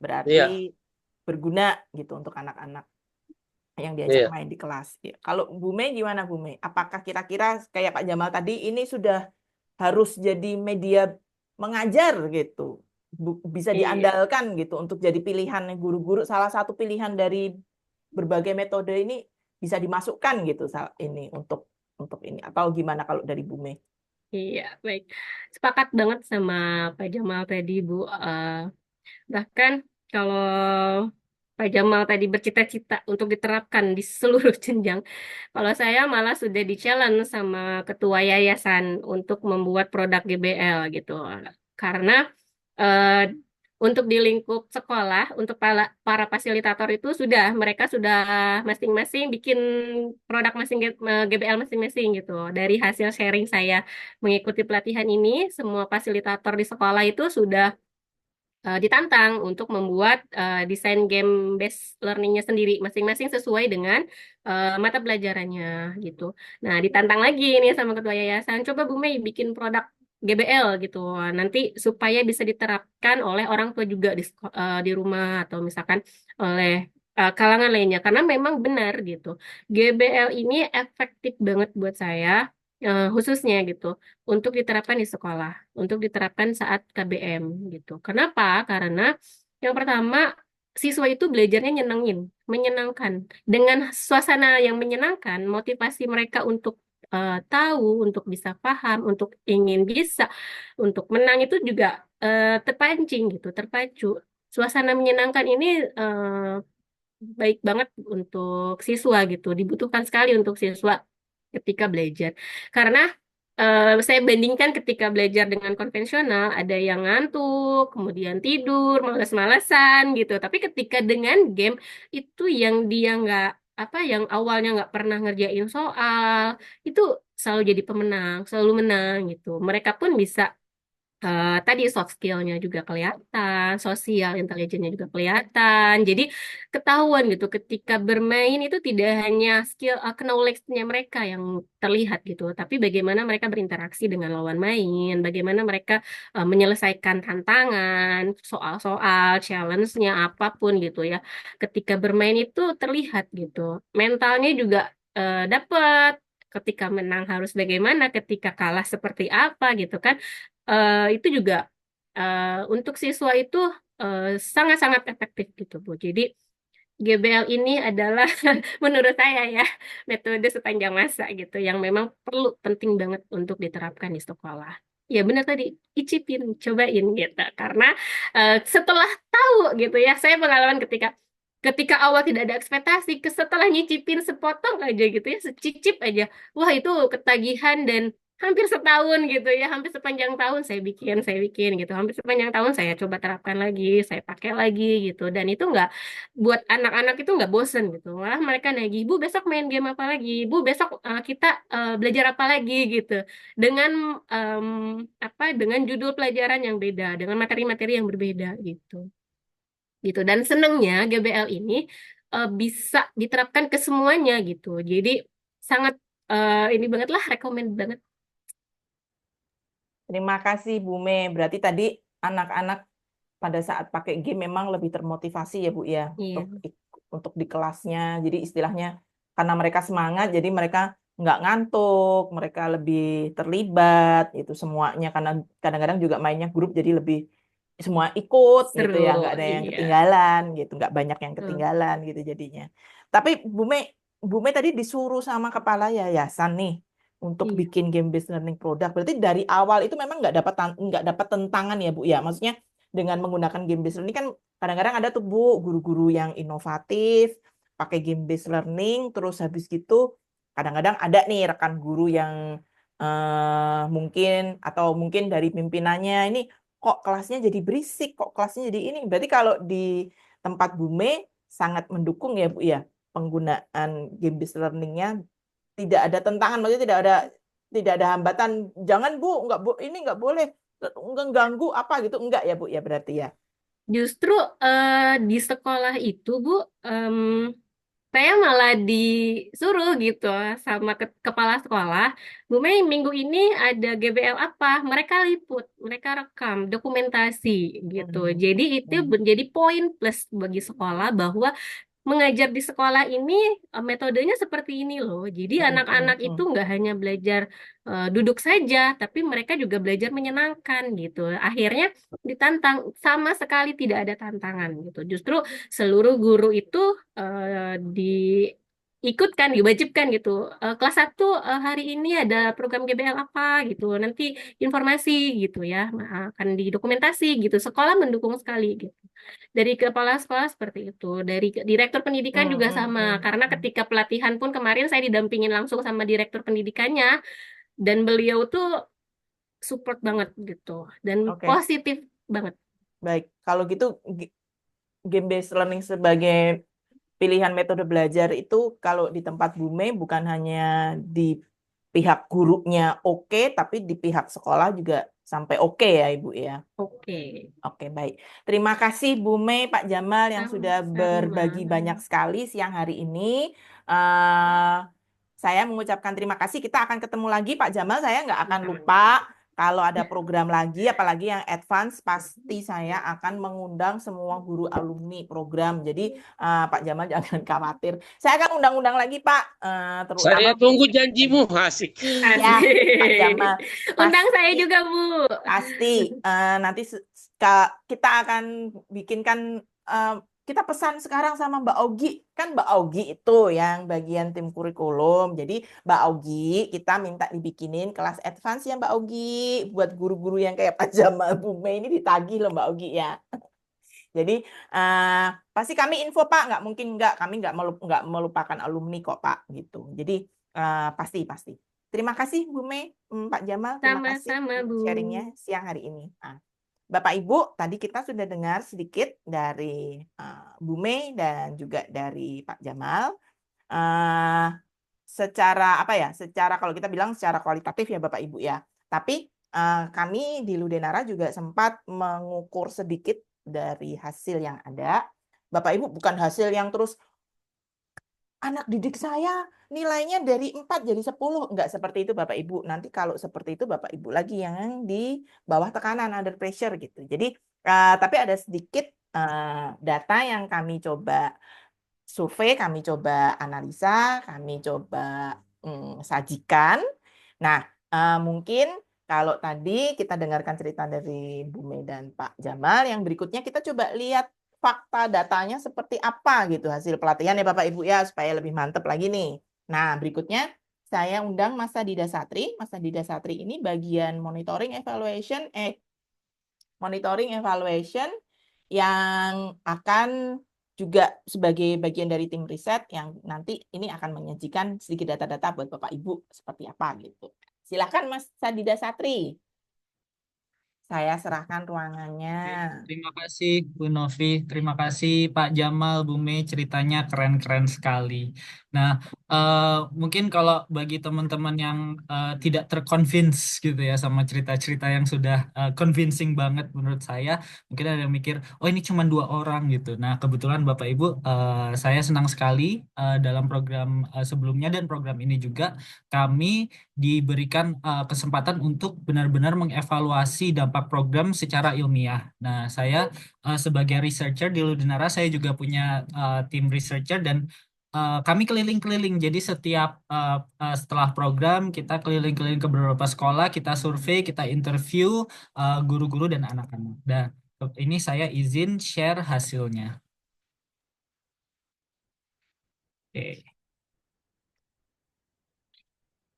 berarti berguna gitu untuk anak-anak yang diajak Iya. main di kelas. Ya. Kalau Bu Mei gimana Bu Mei? Apakah kira-kira kayak Pak Jamal tadi ini sudah harus jadi media mengajar gitu? Bisa Iya. diandalkan gitu untuk jadi pilihan guru-guru, salah satu pilihan dari berbagai metode ini bisa dimasukkan gitu ini untuk ini, atau gimana kalau dari Bu Mei? Iya, baik. Sepakat banget sama Pak Jamal tadi, Bu. Bahkan kalau Pak Jamal tadi bercita-cita untuk diterapkan di seluruh jenjang, kalau saya malah sudah di-challenge sama ketua yayasan untuk membuat produk GBL gitu. Karena eh, untuk di lingkup sekolah, untuk para fasilitator itu mereka sudah masing-masing bikin produk GBL masing-masing gitu. Dari hasil sharing saya mengikuti pelatihan ini, semua fasilitator di sekolah itu sudah ditantang untuk membuat desain game based learningnya sendiri masing-masing sesuai dengan mata pelajarannya gitu. Nah, ditantang lagi nih sama ketua yayasan, coba Bu Mei bikin produk GBL gitu. Nanti supaya bisa diterapkan oleh orang tua juga di rumah atau misalkan oleh kalangan lainnya karena memang benar gitu. GBL ini efektif banget buat saya khususnya gitu untuk diterapkan di sekolah, untuk diterapkan saat KBM gitu. Kenapa? Karena yang pertama, siswa itu belajarnya menyenangkan. Dengan suasana yang menyenangkan, motivasi mereka untuk tahu, untuk bisa paham, untuk ingin bisa, untuk menang itu juga terpancing gitu, terpacu. Suasana menyenangkan ini baik banget untuk siswa gitu, dibutuhkan sekali untuk siswa ketika belajar. Karena saya bandingkan ketika belajar dengan konvensional, ada yang ngantuk, kemudian tidur, malas-malasan gitu. Tapi ketika dengan game, itu yang dia nggak, yang awalnya nggak pernah ngerjain soal, itu selalu jadi pemenang, selalu menang gitu. Mereka pun bisa tadi soft skill-nya juga kelihatan, sosial intelligence-nya juga kelihatan. Jadi ketahuan gitu ketika bermain itu tidak hanya skill knowledge-nya mereka yang terlihat gitu, tapi bagaimana mereka berinteraksi dengan lawan main, bagaimana mereka menyelesaikan tantangan, soal-soal, challenge-nya apapun gitu ya. Ketika bermain itu terlihat gitu. Mentalnya juga dapat. Ketika menang harus bagaimana, ketika kalah seperti apa gitu kan itu juga untuk siswa itu sangat-sangat efektif gitu Bu. Jadi GBL ini adalah menurut saya ya metode sepanjang masa gitu yang memang penting banget untuk diterapkan di sekolah. Ya benar tadi, icipin, cobain gitu. Karena setelah tahu gitu ya, saya pengalaman ketika ketika awal tidak ada ekspektasi, setelah nyicipin sepotong aja gitu ya, secicip aja, wah itu ketagihan dan hampir setahun gitu ya, hampir sepanjang tahun saya bikin gitu, hampir sepanjang tahun saya coba terapkan lagi, saya pakai lagi gitu, dan itu nggak buat anak-anak itu nggak bosen gitu, malah mereka nagih, Bu besok main game apa lagi, Bu besok kita belajar apa lagi gitu, dengan em, dengan judul pelajaran yang beda, dengan materi-materi yang berbeda gitu. Dan senengnya GBL ini bisa diterapkan ke semuanya gitu. Jadi sangat ini banget lah, rekomend banget. Terima kasih Bu Mei. Berarti tadi anak-anak pada saat pakai game memang lebih termotivasi ya Bu ya Iya. untuk di kelasnya. Jadi istilahnya karena mereka semangat, jadi mereka nggak ngantuk, mereka lebih terlibat itu semuanya. Karena kadang-kadang juga mainnya grup, jadi lebih semua ikut gitu Seru, ya, nggak ada yang iya. ketinggalan gitu, nggak banyak yang Betul. ketinggalan gitu jadinya. Tapi Bu Mei tadi disuruh sama kepala yayasan nih untuk Iya. bikin game based learning product. Berarti dari awal itu memang nggak dapat tentangan ya Bu ya. Maksudnya dengan menggunakan game based learning kan kadang-kadang ada tuh Bu guru-guru yang inovatif pakai game based learning, terus habis gitu kadang-kadang ada nih rekan guru yang mungkin dari pimpinannya ini kok kelasnya jadi berisik, kok kelasnya jadi ini. Berarti kalau di tempat Bu Mei sangat mendukung ya Bu ya penggunaan game based learning-nya, tidak ada tentangan, maksudnya tidak ada hambatan. Jangan Bu, ini nggak boleh ganggu apa gitu, enggak ya Bu ya berarti ya. Justru di sekolah itu Bu, Saya malah disuruh gitu sama kepala sekolah, Bu Mei minggu ini ada GBL apa? Mereka liput, mereka rekam, dokumentasi gitu. Jadi itu menjadi poin plus bagi sekolah bahwa mengajar di sekolah ini metodenya seperti ini loh. Jadi anak-anak itu nggak hanya belajar duduk saja, tapi mereka juga belajar menyenangkan gitu. Akhirnya ditantang, sama sekali tidak ada tantangan gitu. Justru seluruh guru itu diikutkan, diwajibkan gitu. Kelas 1 hari ini ada program GBL apa gitu. Nanti informasi gitu ya, akan didokumentasi gitu. Sekolah mendukung sekali gitu. Dari kepala sekolah seperti itu, dari direktur pendidikan juga sama. Karena ketika pelatihan pun kemarin saya didampingin langsung sama direktur pendidikannya, dan beliau tuh support banget gitu, dan Oke, positif banget. baik. Kalau gitu game based learning sebagai pilihan metode belajar itu kalau di tempat Bu Mei bukan hanya di pihak gurunya oke, tapi di pihak sekolah juga sampai oke ya Ibu ya. Oke, Oke, baik. Terima kasih Bu Mei, Pak Jamal yang sudah berbagi sama-sama. banyak sekali siang hari ini. Eh, saya mengucapkan terima kasih. Kita akan ketemu lagi, Pak Jamal. Saya nggak akan lupa kalau ada program lagi, apalagi yang advance, pasti saya akan mengundang semua guru alumni program. Jadi Pak Jamal jangan khawatir. Saya akan undang-undang lagi, Pak. Terutama Saya tunggu janjimu, asik. iya, Pak Jamal. Undang saya Pasti. juga, Bu. Pasti nanti kita akan bikinkan kita pesan sekarang sama Mbak Ogi. Kan Mbak Ogi itu yang bagian tim kurikulum. Jadi Mbak Ogi kita minta dibikinin kelas advance ya Mbak Ogi. Buat guru-guru yang kayak Pak Jamal Bu Mei ini ditagih loh Mbak Ogi ya. Jadi pasti kami info Pak, nggak mungkin nggak, kami nggak melupakan alumni kok Pak gitu. Jadi pasti. Terima kasih Bu Mei, Pak Jamal, terima kasih Sama-sama, Bu. sharingnya siang hari ini. Bapak Ibu, tadi kita sudah dengar sedikit dari Bu Mei dan juga dari Pak Jamal. Secara apa ya? Secara kalau kita bilang secara kualitatif ya Bapak Ibu ya. Tapi kami di Ludenara juga sempat mengukur sedikit dari hasil yang ada. Bapak Ibu bukan hasil yang terus anak didik saya nilainya dari 4 jadi 10. Enggak seperti itu Bapak Ibu. Nanti kalau seperti itu Bapak Ibu lagi yang di bawah tekanan, under pressure gitu. Jadi tapi ada sedikit data yang kami coba survei, kami coba analisa, kami coba sajikan. Nah, mungkin kalau tadi kita dengarkan cerita dari Bu Mei dan Pak Jamal, yang berikutnya kita coba lihat fakta datanya seperti apa gitu hasil pelatihan ya Bapak Ibu ya, supaya lebih mantep lagi nih. Nah, berikutnya saya undang Mas Sadida Satri. Mas Sadida Satri ini bagian monitoring evaluation yang akan juga sebagai bagian dari tim riset yang nanti ini akan menyajikan sedikit data-data buat Bapak Ibu seperti apa gitu. Silakan Mas Sadida Satri. Saya serahkan ruangannya. Terima kasih Bu Novi, terima kasih Pak Jamal, Bu Mei, ceritanya keren-keren sekali. Nah, mungkin kalau bagi teman-teman yang tidak terconvince gitu ya sama cerita-cerita yang sudah convincing banget menurut saya, mungkin ada yang mikir, oh ini cuma 2 orang gitu. Nah, kebetulan Bapak Ibu, saya senang sekali dalam program sebelumnya dan program ini juga kami diberikan kesempatan untuk benar-benar mengevaluasi dampak program secara ilmiah. Nah, saya sebagai researcher di Ludinara, saya juga punya tim researcher dan kami keliling-keliling. Jadi setiap setelah program kita keliling-keliling ke beberapa sekolah, kita survei, kita interview guru-guru dan anak-anak. Dan ini saya izin share hasilnya. Oke.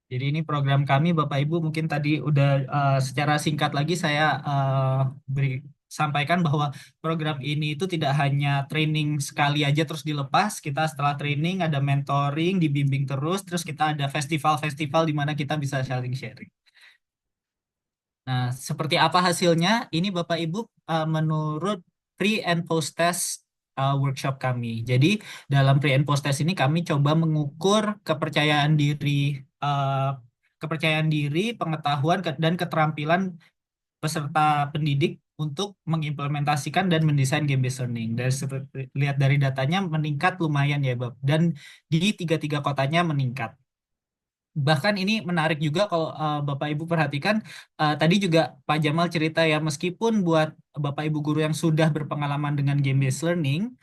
Jadi ini program kami, Bapak Ibu, mungkin tadi udah secara singkat lagi saya sampaikan bahwa program ini itu tidak hanya training sekali aja terus dilepas. Kita setelah training ada mentoring, dibimbing terus kita ada festival-festival di mana kita bisa sharing-sharing. Nah, seperti apa hasilnya? Ini Bapak Ibu menurut pre and post test workshop kami. Jadi dalam pre and post test ini kami coba mengukur kepercayaan diri, pengetahuan dan keterampilan peserta pendidik untuk mengimplementasikan dan mendesain game based learning. Dari seperti lihat dari datanya meningkat lumayan ya, Bab. Dan di tiga kotanya meningkat. Bahkan ini menarik juga kalau Bapak Ibu perhatikan, tadi juga Pak Jamal cerita ya, meskipun buat Bapak Ibu guru yang sudah berpengalaman dengan game based learning,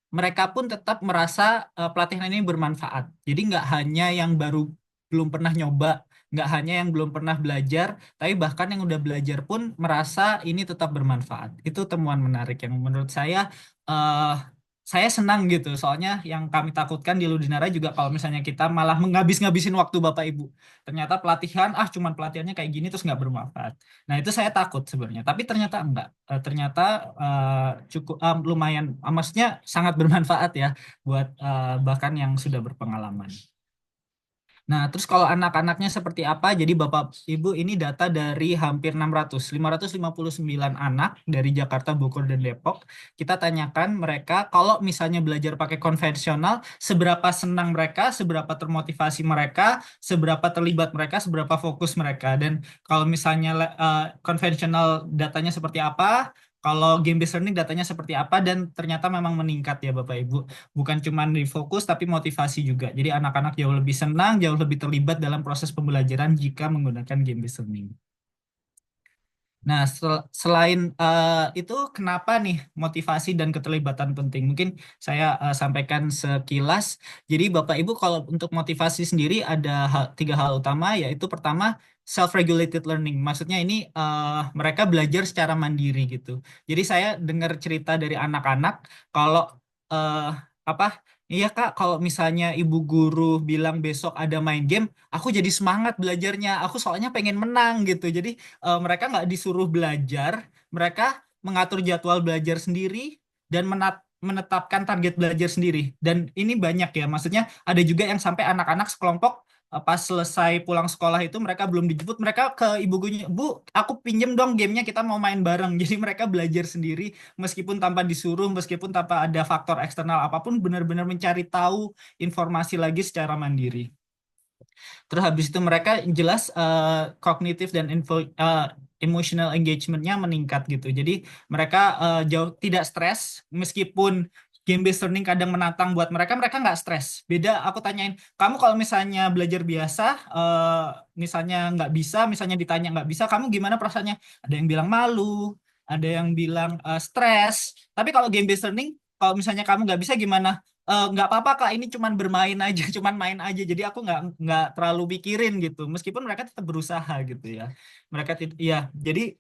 mereka pun tetap merasa pelatihan ini bermanfaat. Jadi nggak hanya yang baru belum pernah nyoba, nggak hanya yang belum pernah belajar, tapi bahkan yang udah belajar pun merasa ini tetap bermanfaat. Itu temuan menarik yang menurut saya senang gitu. Soalnya yang kami takutkan di Ludinara juga kalau misalnya kita malah ngabisin waktu Bapak Ibu. Ternyata pelatihan, cuman pelatihannya kayak gini terus nggak bermanfaat. Nah, itu saya takut sebenarnya. Tapi ternyata enggak. Ternyata cukup lumayan, maksudnya sangat bermanfaat ya buat bahkan yang sudah berpengalaman. Nah, terus kalau anak-anaknya seperti apa? Jadi Bapak Ibu ini data dari hampir 559 anak dari Jakarta, Bogor, dan Depok. Kita tanyakan mereka kalau misalnya belajar pakai konvensional, seberapa senang mereka, seberapa termotivasi mereka, seberapa terlibat mereka, seberapa fokus mereka. Dan kalau misalnya konvensional datanya seperti apa, kalau game based learning datanya seperti apa, dan ternyata memang meningkat ya Bapak Ibu. Bukan cuma di fokus tapi motivasi juga. Jadi anak-anak jauh lebih senang, jauh lebih terlibat dalam proses pembelajaran jika menggunakan game based learning. Nah, selain itu, kenapa nih motivasi dan keterlibatan penting? Mungkin saya sampaikan sekilas. Jadi Bapak Ibu kalau untuk motivasi sendiri ada 3 hal utama, yaitu pertama self-regulated learning. Maksudnya ini mereka belajar secara mandiri gitu. Jadi saya dengar cerita dari anak-anak kalau eh, apa? Iya Kak, kalau misalnya ibu guru bilang besok ada main game, aku jadi semangat belajarnya. Aku soalnya pengen menang gitu. Jadi mereka nggak disuruh belajar, mereka mengatur jadwal belajar sendiri dan menetapkan target belajar sendiri. Dan ini banyak ya, maksudnya ada juga yang sampai anak-anak sekelompok pas selesai pulang sekolah itu mereka belum dijemput, mereka ke ibu gurunya, Bu, aku pinjem dong gamenya, kita mau main bareng. Jadi mereka belajar sendiri meskipun tanpa disuruh, meskipun tanpa ada faktor eksternal apapun, benar-benar mencari tahu informasi lagi secara mandiri. Terus habis itu mereka jelas kognitif dan emotional engagement-nya meningkat gitu. Jadi mereka jauh tidak stres meskipun game based learning kadang menantang buat mereka, mereka nggak stres. Beda aku tanyain, kamu kalau misalnya belajar biasa, misalnya nggak bisa, misalnya ditanya nggak bisa, kamu gimana perasaannya? Ada yang bilang malu, ada yang bilang stres. Tapi kalau game based learning, kalau misalnya kamu nggak bisa gimana? Nggak apa-apa Kak, ini cuman bermain aja, cuman main aja. Jadi aku nggak terlalu pikirin gitu. Meskipun mereka tetap berusaha gitu ya. Mereka ya. Jadi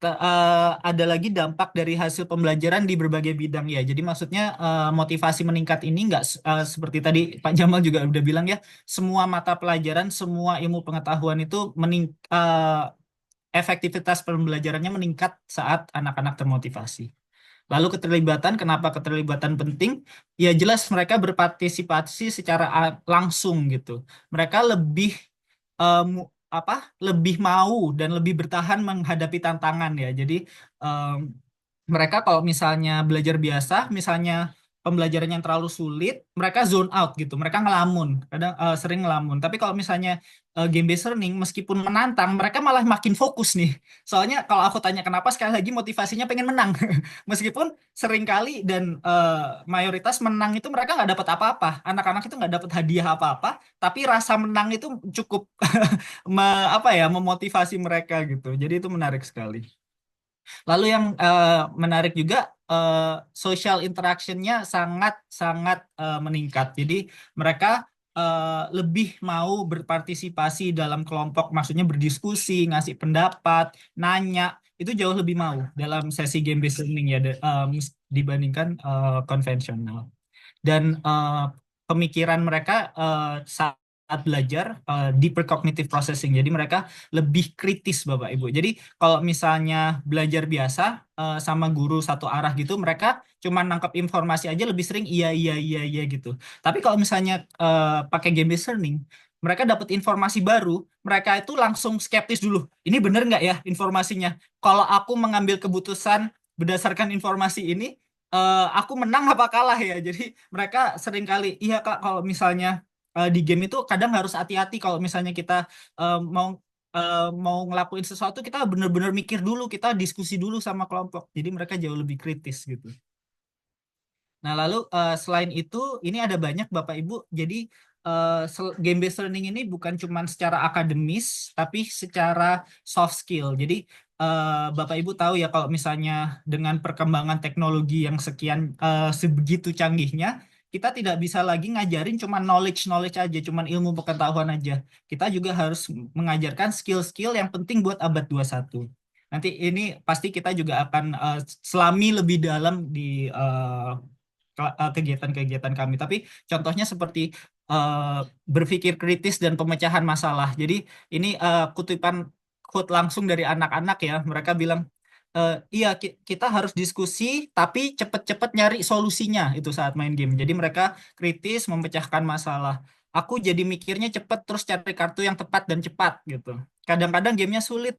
ada lagi dampak dari hasil pembelajaran di berbagai bidang ya. Jadi maksudnya motivasi meningkat ini nggak seperti tadi Pak Jamal juga udah bilang ya. Semua mata pelajaran, semua ilmu pengetahuan itu efektivitas pembelajarannya meningkat saat anak-anak termotivasi. Lalu keterlibatan, kenapa keterlibatan penting? Ya jelas mereka berpartisipasi secara langsung gitu. Mereka lebih em, lebih mau dan lebih bertahan menghadapi tantangan ya. Jadi em, mereka kalau misalnya belajar biasa, misalnya pembelajaran yang terlalu sulit, mereka zone out gitu. Mereka ngelamun, kadang sering ngelamun. Tapi kalau misalnya game based learning, meskipun menantang, mereka malah makin fokus nih. Soalnya kalau aku tanya kenapa, sekali lagi motivasinya pengen menang. Meskipun seringkali dan mayoritas menang itu mereka nggak dapat apa-apa. Anak-anak itu nggak dapat hadiah apa-apa, tapi rasa menang itu cukup memotivasi mereka gitu. Jadi itu menarik sekali. Lalu yang menarik juga social interaction-nya sangat meningkat. Jadi mereka lebih mau berpartisipasi dalam kelompok, maksudnya berdiskusi, ngasih pendapat, nanya, itu jauh lebih mau dalam sesi game based learning ya dibandingkan konvensional. Dan pemikiran mereka saat belajar deeper cognitive processing. Jadi mereka lebih kritis Bapak Ibu. Jadi kalau misalnya belajar biasa sama guru satu arah gitu, mereka cuma nangkep informasi aja lebih sering iya gitu. Tapi kalau misalnya pakai game based learning, mereka dapat informasi baru, mereka itu langsung skeptis dulu. Ini benar nggak ya informasinya? Kalau aku mengambil keputusan berdasarkan informasi ini, aku menang apa kalah ya. Jadi mereka sering kali, iya Kak, kalau misalnya di game itu kadang harus hati-hati kalau misalnya kita mau mau ngelakuin sesuatu kita bener-bener mikir dulu, kita diskusi dulu sama kelompok. Jadi mereka jauh lebih kritis gitu. Nah, lalu selain itu, ini ada banyak Bapak Ibu. Jadi game based learning ini bukan cuma secara akademis, tapi secara soft skill. Jadi Bapak Ibu tahu ya kalau misalnya dengan perkembangan teknologi yang sekian sebegitu canggihnya, kita tidak bisa lagi ngajarin cuma knowledge aja, cuma ilmu pengetahuan aja. Kita juga harus mengajarkan skill-skill yang penting buat abad 21. Nanti ini pasti kita juga akan selami lebih dalam di kegiatan-kegiatan kami. Tapi contohnya seperti berpikir kritis dan pemecahan masalah. Jadi ini kutipan quote langsung dari anak-anak ya. Mereka bilang, iya kita harus diskusi, tapi cepet-cepet nyari solusinya itu saat main game. Jadi mereka kritis, memecahkan masalah. Aku jadi mikirnya cepet, terus cari kartu yang tepat dan cepat gitu. Kadang-kadang gamenya sulit,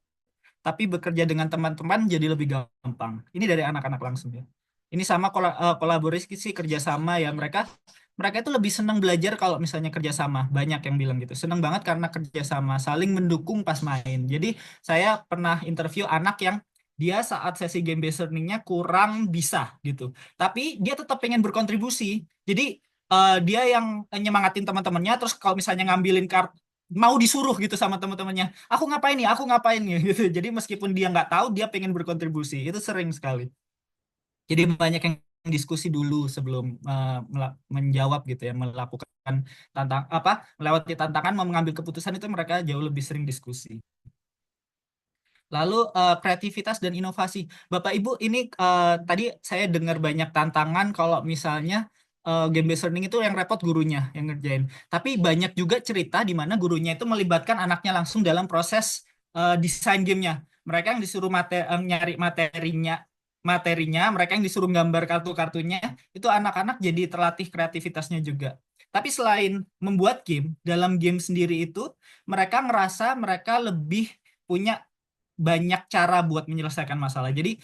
tapi bekerja dengan teman-teman jadi lebih gampang. Ini dari anak-anak langsung ya. Ini sama kolaborasi kerjasama ya, mereka itu lebih senang belajar kalau misalnya kerjasama. Banyak yang bilang gitu. Senang banget karena kerjasama, saling mendukung pas main. Jadi saya pernah interview anak yang dia saat sesi game based learning-nya kurang bisa gitu. Tapi dia tetap pengen berkontribusi. Jadi dia yang nyemangatin teman-temannya, terus kalau misalnya ngambilin kartu mau disuruh gitu sama teman-temannya, aku ngapain nih, aku ngapain nih gitu. Jadi meskipun dia nggak tahu, dia pengen berkontribusi. Itu sering sekali. Jadi banyak yang diskusi dulu sebelum menjawab gitu ya, melakukan melewati tantangan, mau mengambil keputusan itu mereka jauh lebih sering diskusi. Lalu kreativitas dan inovasi. Bapak Ibu, ini tadi saya dengar banyak tantangan kalau misalnya game based learning itu yang repot gurunya yang ngerjain. Tapi banyak juga cerita di mana gurunya itu melibatkan anaknya langsung dalam proses desain gamenya. Mereka yang disuruh nyari materinya, mereka yang disuruh gambar kartu-kartunya, itu anak-anak jadi terlatih kreativitasnya juga. Tapi selain membuat game, dalam game sendiri itu mereka ngerasa mereka lebih punya banyak cara buat menyelesaikan masalah. Jadi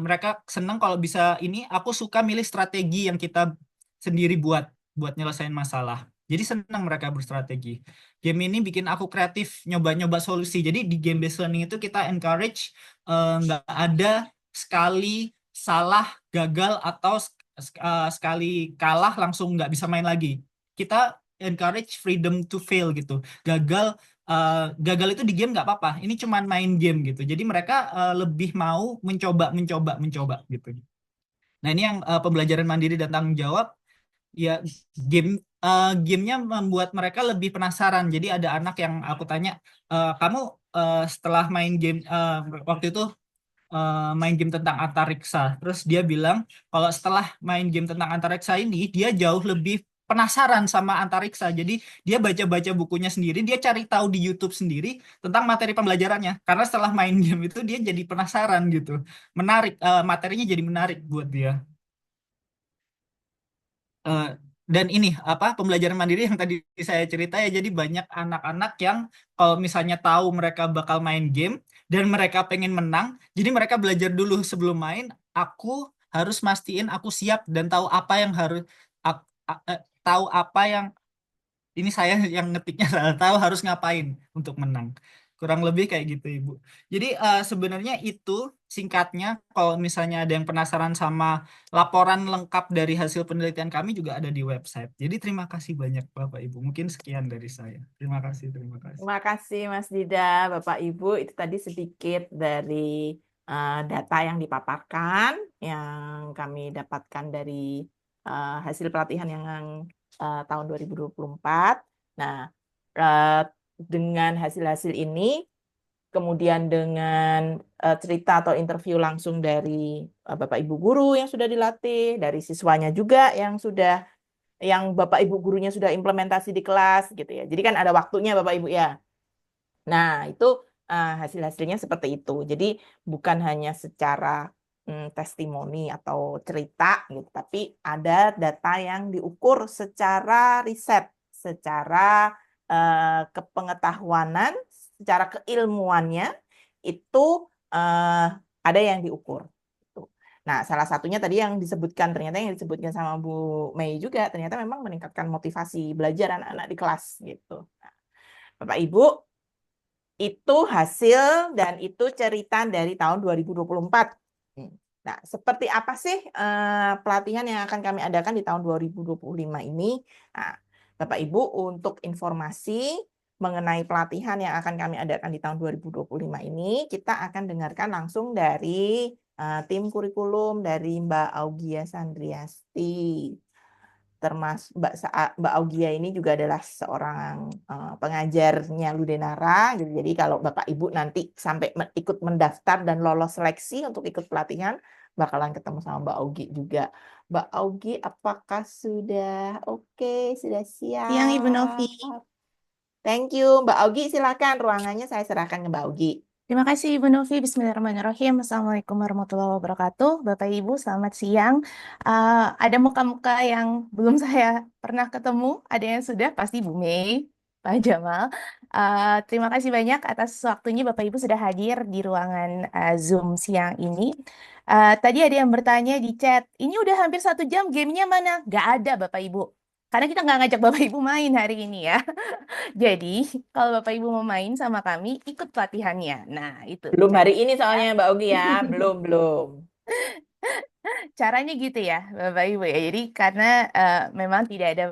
mereka senang kalau bisa ini, aku suka milih strategi yang kita sendiri buat nyelesain masalah. Jadi senang mereka berstrategi. Game ini bikin aku kreatif, nyoba-nyoba solusi. Jadi di game based learning itu kita encourage nggak ada sekali salah, gagal, atau sekali kalah langsung nggak bisa main lagi. Kita encourage freedom to fail gitu. Gagal itu di game nggak apa-apa. Ini cuma main game gitu. Jadi mereka lebih mau mencoba gitu. Nah, ini yang pembelajaran mandiri dan tanggung jawab. Ya, gamenya membuat mereka lebih penasaran. Jadi ada anak yang aku tanya, kamu setelah main game waktu itu main game tentang antariksa. Terus dia bilang kalau setelah main game tentang antariksa ini dia jauh lebih penasaran sama antariksa. Jadi dia baca-baca bukunya sendiri, dia cari tahu di YouTube sendiri tentang materi pembelajarannya. Karena setelah main game itu dia jadi penasaran gitu. Menarik, materinya jadi menarik buat dia. Eh, dan ini pembelajaran mandiri yang tadi saya cerita ya, jadi banyak anak-anak yang kalau misalnya tahu mereka bakal main game dan mereka pengen menang, jadi mereka belajar dulu sebelum main. Aku harus mastiin aku siap dan tahu apa yang harus tahu apa yang ini saya yang ngetiknya salah, tahu harus ngapain untuk menang. Kurang lebih kayak gitu, Ibu. Jadi sebenarnya itu singkatnya, kalau misalnya ada yang penasaran sama laporan lengkap dari hasil penelitian kami juga ada di website. Jadi terima kasih banyak Bapak Ibu. Mungkin sekian dari saya. Terima kasih, terima kasih. Terima kasih Mas Dida, Bapak Ibu. Itu tadi sedikit dari data yang dipaparkan, yang kami dapatkan dari hasil pelatihan yang tahun 2024. Nah, dengan hasil-hasil ini, kemudian dengan cerita atau interview langsung dari Bapak Ibu guru yang sudah dilatih, dari siswanya juga yang Bapak Ibu gurunya sudah implementasi di kelas gitu ya. Jadi kan ada waktunya Bapak Ibu ya. Nah, itu hasil-hasilnya seperti itu. Jadi bukan hanya secara testimoni atau cerita gitu, tapi ada data yang diukur secara riset, secara kepengetahuanan, secara keilmuannya itu ada yang diukur. Nah, salah satunya tadi yang disebutkan, ternyata yang disebutkan sama Bu Mei juga, ternyata memang meningkatkan motivasi belajar anak-anak di kelas gitu. Nah, Bapak Ibu, Itu hasil dan itu cerita dari tahun 2024. Nah, seperti apa sih pelatihan yang akan kami adakan di tahun 2025 ini? Nah, Bapak Ibu, untuk informasi mengenai pelatihan yang akan kami adakan di tahun 2025 ini, kita akan dengarkan langsung dari tim kurikulum dari Mbak Augia Sandriasti. Termasuk Mbak Augia ini juga adalah seorang pengajarnya Ludenara, gitu. Jadi kalau Bapak Ibu nanti sampai ikut mendaftar dan lolos seleksi untuk ikut pelatihan, bakalan ketemu sama Mbak Augi juga. Mbak Augi, apakah sudah oke, sudah Siang Ibu Novi. siap? Thank you, Mbak Augi. Silakan ruangannya saya serahkan ke Mbak Augi. Terima kasih Ibu Novi. Bismillahirrahmanirrahim. Assalamualaikum warahmatullahi wabarakatuh. Bapak Ibu, selamat siang. Ada muka-muka yang belum saya pernah ketemu. Ada yang sudah, pasti Bu Mei, Pak Jamal. Terima kasih banyak atas waktunya Bapak Ibu sudah hadir di ruangan Zoom siang ini. Tadi ada yang bertanya di chat, ini udah hampir 1 jam, gamenya mana? Nggak ada Bapak Ibu. Karena kita nggak ngajak Bapak Ibu main hari ini ya. Jadi, kalau Bapak Ibu mau main sama kami, ikut pelatihannya. Nah, itu. Belum hari ini soalnya Mbak Augi ya, belum. Caranya gitu ya, Bapak Ibu ya. Jadi, karena memang tidak ada,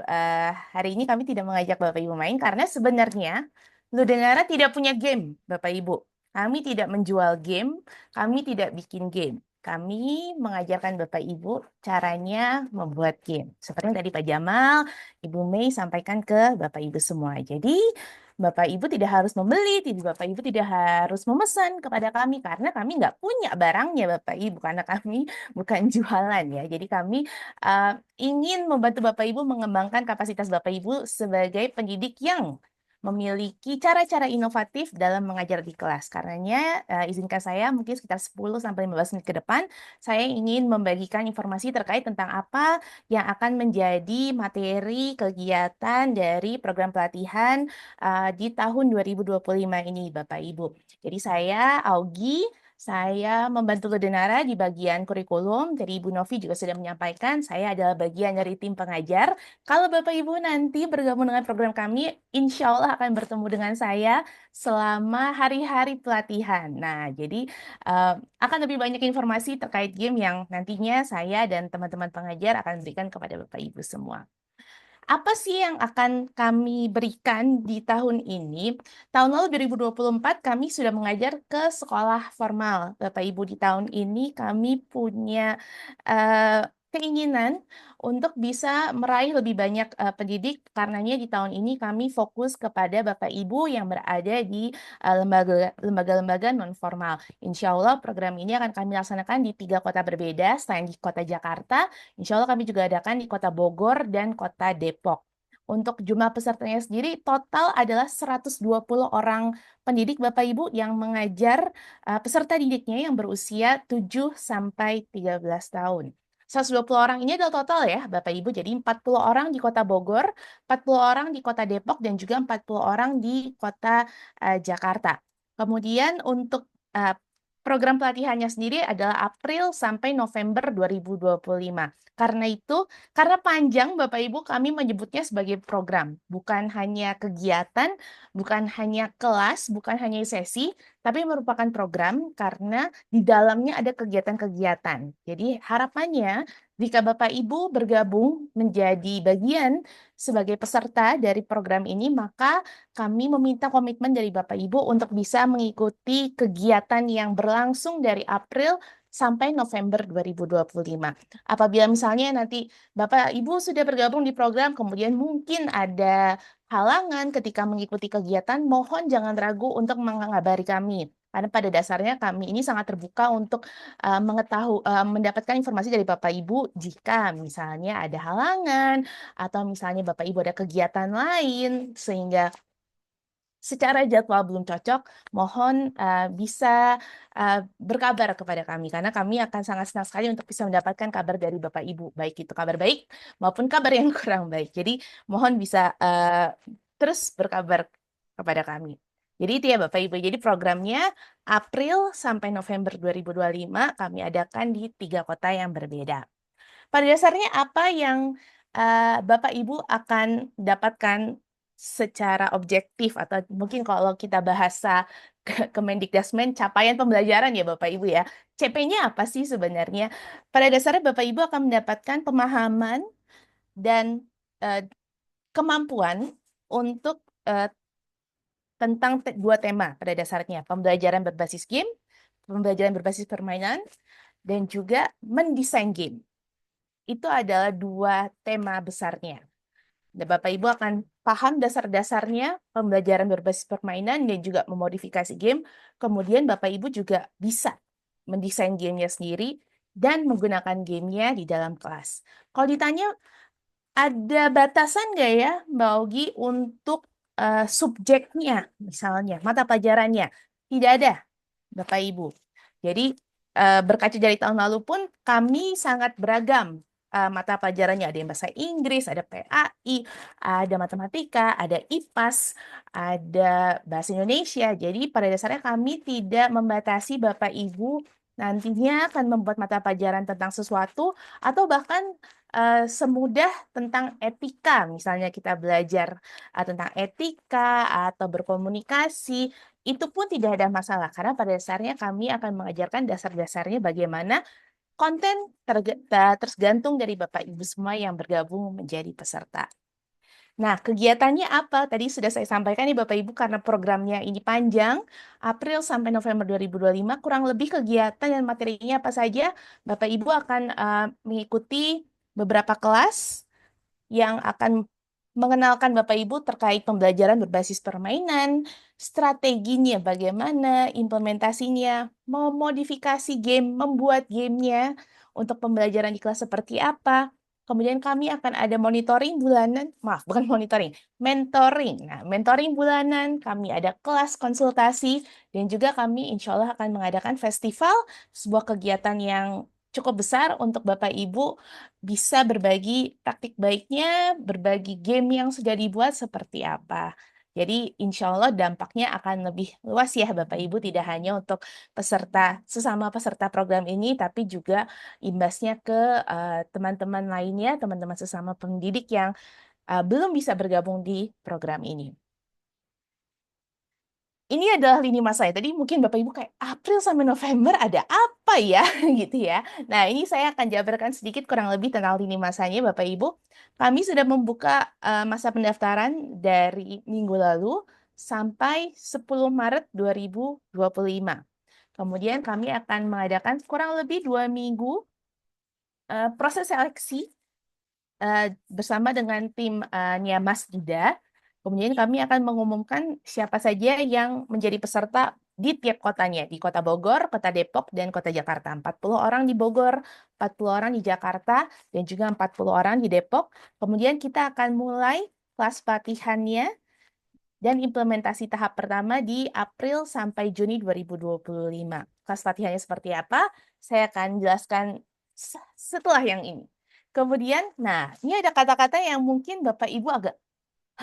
hari ini kami tidak mengajak Bapak Ibu main, karena sebenarnya Ludenara tidak punya game, Bapak Ibu. Kami tidak menjual game, kami tidak bikin game. Kami mengajarkan Bapak Ibu caranya membuat game. Seperti yang tadi Pak Jamal, Ibu Mei sampaikan ke Bapak Ibu semua. Jadi, Bapak Ibu tidak harus membeli, Bapak Ibu tidak harus memesan kepada kami, karena kami nggak punya barangnya Bapak Ibu, karena kami bukan jualan ya. Jadi kami ingin membantu Bapak Ibu mengembangkan kapasitas Bapak Ibu sebagai pendidik yang memiliki cara-cara inovatif dalam mengajar di kelas. Karenanya izinkan saya mungkin sekitar 10-15 menit ke depan, saya ingin membagikan informasi terkait tentang apa yang akan menjadi materi kegiatan dari program pelatihan di tahun 2025 ini, Bapak Ibu. Jadi saya, Augi, saya membantu Ludenara di bagian kurikulum. Jadi Ibu Novi juga sudah menyampaikan, saya adalah bagian dari tim pengajar. Kalau Bapak Ibu nanti bergabung dengan program kami, insya Allah akan bertemu dengan saya selama hari-hari pelatihan. Nah, jadi akan lebih banyak informasi terkait game yang nantinya saya dan teman-teman pengajar akan berikan kepada Bapak Ibu semua. Apa sih yang akan kami berikan di tahun ini? Tahun lalu 2024 kami sudah mengajar ke sekolah formal. Bapak Ibu, di tahun ini kami punya keinginan untuk bisa meraih lebih banyak pendidik. Karenanya di tahun ini kami fokus kepada Bapak Ibu yang berada di lembaga-lembaga non-formal. Insya Allah program ini akan kami laksanakan di 3 kota berbeda selain di kota Jakarta. Insya Allah kami juga adakan di kota Bogor dan kota Depok. Untuk jumlah pesertanya sendiri total adalah 120 orang pendidik Bapak Ibu yang mengajar peserta didiknya yang berusia 7 sampai 13 tahun. 120 orang ini adalah total ya Bapak Ibu, jadi 40 orang di kota Bogor, 40 orang di kota Depok, dan juga 40 orang di kota Jakarta. Kemudian untuk program pelatihannya sendiri adalah April sampai November 2025. Karena itu, karena panjang Bapak Ibu, kami menyebutnya sebagai program. Bukan hanya kegiatan, bukan hanya kelas, bukan hanya sesi, tapi merupakan program karena di dalamnya ada kegiatan-kegiatan. Jadi harapannya, jika Bapak Ibu bergabung menjadi bagian sebagai peserta dari program ini, maka kami meminta komitmen dari Bapak Ibu untuk bisa mengikuti kegiatan yang berlangsung dari April sampai November 2025. Apabila misalnya nanti Bapak Ibu sudah bergabung di program, kemudian mungkin ada halangan ketika mengikuti kegiatan, mohon jangan ragu untuk mengabari kami. Karena pada dasarnya kami ini sangat terbuka untuk mendapatkan informasi dari Bapak Ibu jika misalnya ada halangan atau misalnya Bapak Ibu ada kegiatan lain sehingga secara jadwal belum cocok, mohon bisa berkabar kepada kami, karena kami akan sangat senang sekali untuk bisa mendapatkan kabar dari Bapak Ibu, baik itu kabar baik maupun kabar yang kurang baik. Jadi mohon bisa terus berkabar kepada kami. Jadi itu ya Bapak Ibu, jadi programnya April sampai November 2025 kami adakan di 3 kota yang berbeda. Pada dasarnya apa yang Bapak Ibu akan dapatkan secara objektif atau mungkin kalau kita bahasa Kemendikbudrismen capaian pembelajaran ya Bapak Ibu ya. CP-nya apa sih sebenarnya? Pada dasarnya Bapak Ibu akan mendapatkan pemahaman dan kemampuan untuk tentang dua tema pada dasarnya, pembelajaran berbasis game, pembelajaran berbasis permainan, dan juga mendesain game. Itu adalah dua tema besarnya. Dan Bapak Ibu akan paham dasar-dasarnya pembelajaran berbasis permainan dan juga memodifikasi game. Kemudian Bapak Ibu juga bisa mendesain gamenya sendiri dan menggunakan gamenya di dalam kelas. Kalau ditanya ada batasan nggak ya Mbak Ogi untuk subjeknya, misalnya mata pelajarannya? Tidak ada, Bapak Ibu. Jadi berkaca dari tahun lalu pun kami sangat beragam mata pelajarannya. Ada yang bahasa Inggris, ada PAI, ada matematika, ada IPAS, ada bahasa Indonesia. Jadi pada dasarnya kami tidak membatasi Bapak Ibu nantinya akan membuat mata pelajaran tentang sesuatu atau bahkan semudah tentang etika. Misalnya kita belajar tentang etika atau berkomunikasi, itu pun tidak ada masalah karena pada dasarnya kami akan mengajarkan dasar-dasarnya bagaimana konten tergantung dari Bapak Ibu semua yang bergabung menjadi peserta. Nah, kegiatannya apa? Tadi sudah saya sampaikan nih Bapak Ibu karena programnya ini panjang, April sampai November 2025, kurang lebih kegiatan dan materinya apa saja. Bapak Ibu akan mengikuti beberapa kelas yang akan mengenalkan Bapak Ibu terkait pembelajaran berbasis permainan, strateginya bagaimana, implementasinya, memodifikasi game, membuat gamenya untuk pembelajaran di kelas seperti apa. Kemudian kami akan ada monitoring bulanan, maaf bukan monitoring, mentoring. Nah, mentoring bulanan, kami ada kelas konsultasi, dan juga kami insya Allah akan mengadakan festival, sebuah kegiatan yang cukup besar untuk Bapak Ibu bisa berbagi taktik baiknya, berbagi game yang sudah dibuat seperti apa. Jadi insya Allah dampaknya akan lebih luas ya Bapak Ibu, tidak hanya untuk sesama peserta program ini, tapi juga imbasnya ke teman-teman lainnya, teman-teman sesama pendidik yang belum bisa bergabung di program ini. Ini adalah lini masanya. Tadi mungkin Bapak Ibu kayak April sampai November ada apa ya gitu ya. Nah, ini saya akan jabarkan sedikit kurang lebih tentang lini masanya Bapak Ibu. Kami sudah membuka masa pendaftaran dari minggu lalu sampai 10 Maret 2025. Kemudian kami akan mengadakan kurang lebih 2 minggu proses seleksi bersama dengan tim Mas Dida. Kemudian kami akan mengumumkan siapa saja yang menjadi peserta di tiap kotanya, di Kota Bogor, Kota Depok, dan Kota Jakarta. 40 orang di Bogor, 40 orang di Jakarta, dan juga 40 orang di Depok. Kemudian kita akan mulai kelas pelatihannya dan implementasi tahap pertama di April sampai Juni 2025. Kelas pelatihannya seperti apa? Saya akan jelaskan setelah yang ini. Kemudian, nah, ini ada kata-kata yang mungkin Bapak Ibu agak,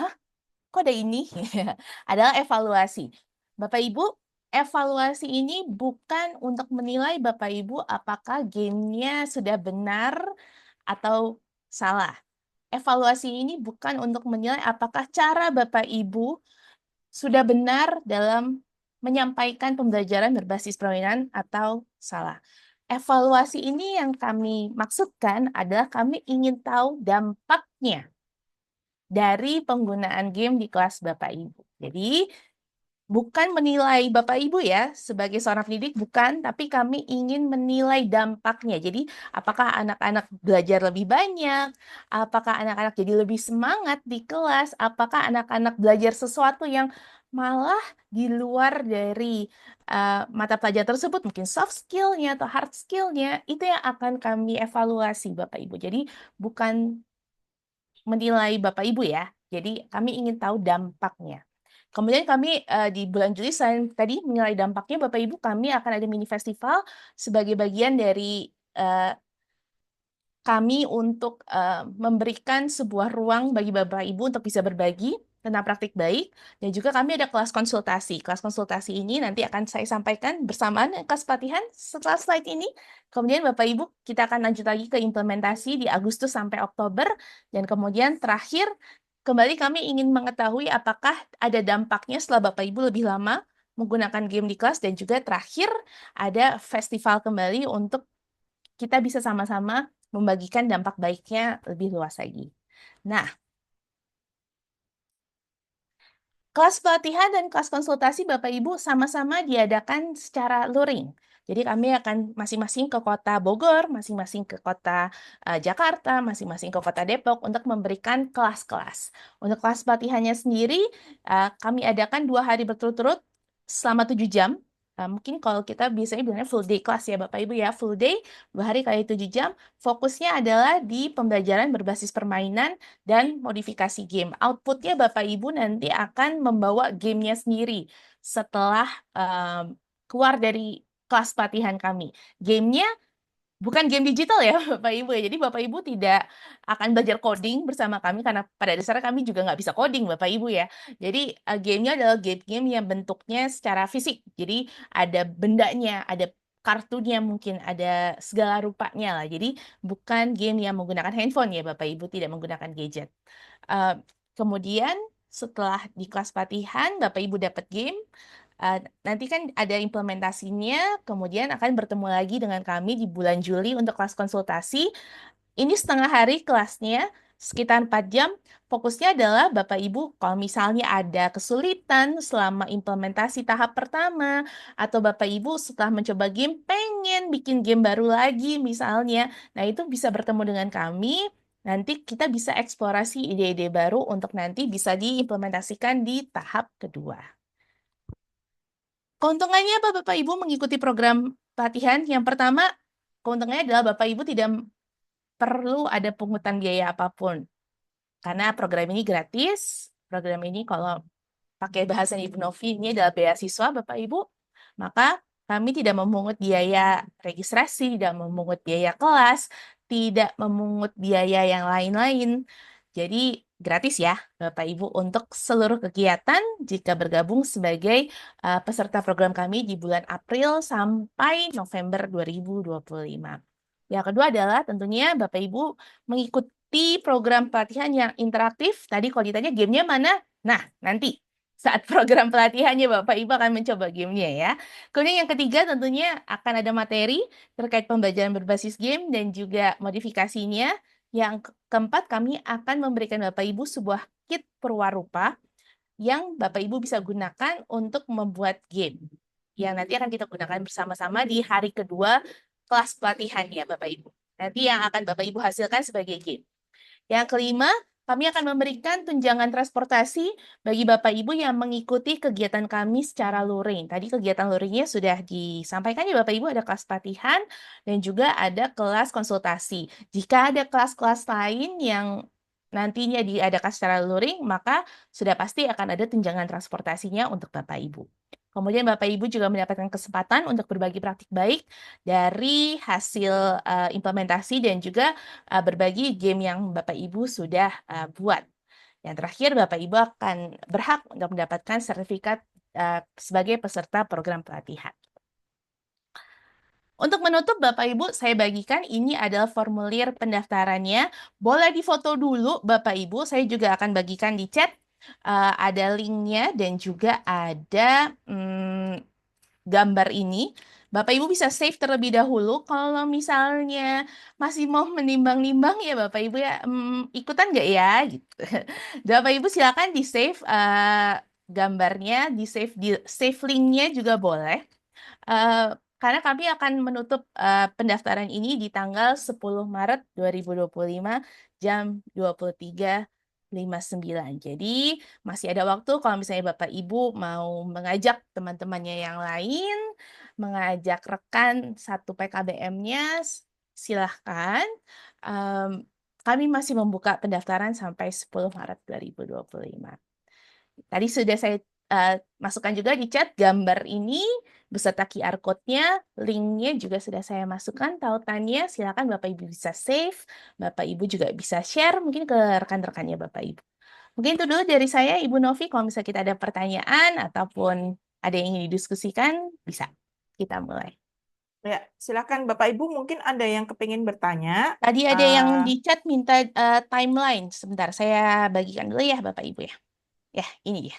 hah? Kok ada ini? Adalah evaluasi. Bapak Ibu, evaluasi ini bukan untuk menilai Bapak Ibu apakah gamenya sudah benar atau salah. Evaluasi ini bukan untuk menilai apakah cara Bapak Ibu sudah benar dalam menyampaikan pembelajaran berbasis permainan atau salah. Evaluasi ini yang kami maksudkan adalah kami ingin tahu dampaknya dari penggunaan game di kelas Bapak Ibu. Jadi, bukan menilai Bapak Ibu ya, sebagai seorang pendidik, bukan, tapi kami ingin menilai dampaknya. Jadi, apakah anak-anak belajar lebih banyak, apakah anak-anak jadi lebih semangat di kelas, apakah anak-anak belajar sesuatu yang malah di luar dari mata pelajaran tersebut, mungkin soft skill-nya atau hard skill-nya, itu yang akan kami evaluasi Bapak Ibu. Jadi, bukan menilai Bapak Ibu ya. Jadi kami ingin tahu dampaknya. Kemudian kami di bulan Juli selain tadi menilai dampaknya Bapak Ibu, kami akan ada mini festival sebagai bagian dari kami untuk memberikan sebuah ruang bagi Bapak Ibu untuk bisa berbagi tentang praktik baik, dan juga kami ada kelas konsultasi. Kelas konsultasi ini nanti akan saya sampaikan bersamaan dengan kelas pelatihan setelah slide ini. Kemudian Bapak Ibu, kita akan lanjut lagi ke implementasi di Agustus sampai Oktober, dan kemudian terakhir kembali kami ingin mengetahui apakah ada dampaknya setelah Bapak Ibu lebih lama menggunakan game di kelas, dan juga terakhir ada festival kembali untuk kita bisa sama-sama membagikan dampak baiknya lebih luas lagi. Nah, kelas pelatihan dan kelas konsultasi Bapak Ibu sama-sama diadakan secara luring. Jadi kami akan masing-masing ke kota Bogor, masing-masing ke kota Jakarta, masing-masing ke kota Depok untuk memberikan kelas-kelas. Untuk kelas pelatihannya sendiri, kami adakan 2 hari berturut-turut selama 7 jam. Mungkin kalau kita biasanya bilangnya full day class ya Bapak Ibu ya, full day, 2 hari kali 7 jam. Fokusnya adalah di pembelajaran berbasis permainan dan modifikasi game. Outputnya Bapak Ibu nanti akan membawa gamenya sendiri setelah keluar dari kelas pelatihan kami. Gamenya bukan game digital ya Bapak Ibu ya. Jadi Bapak Ibu tidak akan belajar coding bersama kami karena pada dasarnya kami juga nggak bisa coding Bapak Ibu ya. Jadi gamenya adalah game-game yang bentuknya secara fisik. Jadi ada bendanya, ada kartunya mungkin, ada segala rupanya lah. Jadi bukan game yang menggunakan handphone ya Bapak Ibu, tidak menggunakan gadget. Kemudian setelah di kelas pelatihan Bapak Ibu dapat game, nanti kan ada implementasinya, kemudian akan bertemu lagi dengan kami di bulan Juli untuk kelas konsultasi. Ini setengah hari kelasnya, sekitar 4 jam. Fokusnya adalah Bapak Ibu, kalau misalnya ada kesulitan selama implementasi tahap pertama, atau Bapak Ibu setelah mencoba game pengen bikin game baru lagi misalnya, nah itu bisa bertemu dengan kami. Nanti kita bisa eksplorasi ide-ide baru untuk nanti bisa diimplementasikan di tahap kedua. Keuntungannya apa Bapak Ibu mengikuti program pelatihan? Yang pertama, keuntungannya adalah Bapak Ibu tidak perlu ada pungutan biaya apapun. Karena program ini gratis, program ini kalau pakai bahasa Ibu Novi, ini adalah beasiswa Bapak Ibu, maka kami tidak memungut biaya registrasi, tidak memungut biaya kelas, tidak memungut biaya yang lain-lain. Jadi gratis ya Bapak Ibu untuk seluruh kegiatan jika bergabung sebagai peserta program kami di bulan April sampai November 2025. Yang kedua adalah tentunya Bapak Ibu mengikuti program pelatihan yang interaktif. Tadi kalau ditanya gamenya mana? Nah, nanti saat program pelatihannya Bapak Ibu akan mencoba gamenya ya. Kemudian yang ketiga tentunya akan ada materi terkait pembelajaran berbasis game dan juga modifikasinya. Yang keempat, kami akan memberikan Bapak Ibu sebuah kit perwarupa yang Bapak Ibu bisa gunakan untuk membuat game. Yang nanti akan kita gunakan bersama-sama di hari kedua kelas pelatihan ya Bapak Ibu. Nanti yang akan Bapak Ibu hasilkan sebagai game. Yang kelima, kami akan memberikan tunjangan transportasi bagi Bapak Ibu yang mengikuti kegiatan kami secara luring. Tadi kegiatan luringnya sudah disampaikan ya Bapak Ibu, ada kelas pelatihan dan juga ada kelas konsultasi. Jika ada kelas-kelas lain yang nantinya diadakan secara luring, maka sudah pasti akan ada tunjangan transportasinya untuk Bapak Ibu. Kemudian Bapak Ibu juga mendapatkan kesempatan untuk berbagi praktik baik dari hasil implementasi dan juga berbagi game yang Bapak Ibu sudah buat. Yang terakhir, Bapak Ibu akan berhak untuk mendapatkan sertifikat sebagai peserta program pelatihan. Untuk menutup Bapak Ibu, saya bagikan ini adalah formulir pendaftarannya. Boleh difoto dulu Bapak Ibu, saya juga akan bagikan di chat. Ada linknya dan juga ada gambar ini. Bapak Ibu bisa save terlebih dahulu. Kalau misalnya masih mau menimbang-nimbang ya Bapak Ibu ya, ikutan nggak ya? Gitu. Bapak Ibu silakan di save gambarnya, di save linknya juga boleh. Karena kami akan menutup pendaftaran ini di tanggal 10 Maret 2025 jam 23.59. Jadi masih ada waktu kalau misalnya Bapak Ibu mau mengajak teman-temannya yang lain, mengajak rekan satu PKBM-nya, silahkan. Kami masih membuka pendaftaran sampai 10 Maret 2025. Tadi sudah saya masukkan juga di chat gambar ini beserta QR code-nya, link-nya juga sudah saya masukkan, tautannya silakan Bapak Ibu bisa save, Bapak Ibu juga bisa share mungkin ke rekan-rekannya Bapak Ibu. Mungkin itu dulu dari saya Ibu Novi, kalau misalnya kita ada pertanyaan ataupun ada yang ingin didiskusikan, bisa kita mulai. Ya, silakan Bapak Ibu mungkin ada yang kepingin bertanya. Tadi ada yang Eh, di chat minta timeline. Sebentar, saya bagikan dulu ya Bapak Ibu ya. Ya, ini dia.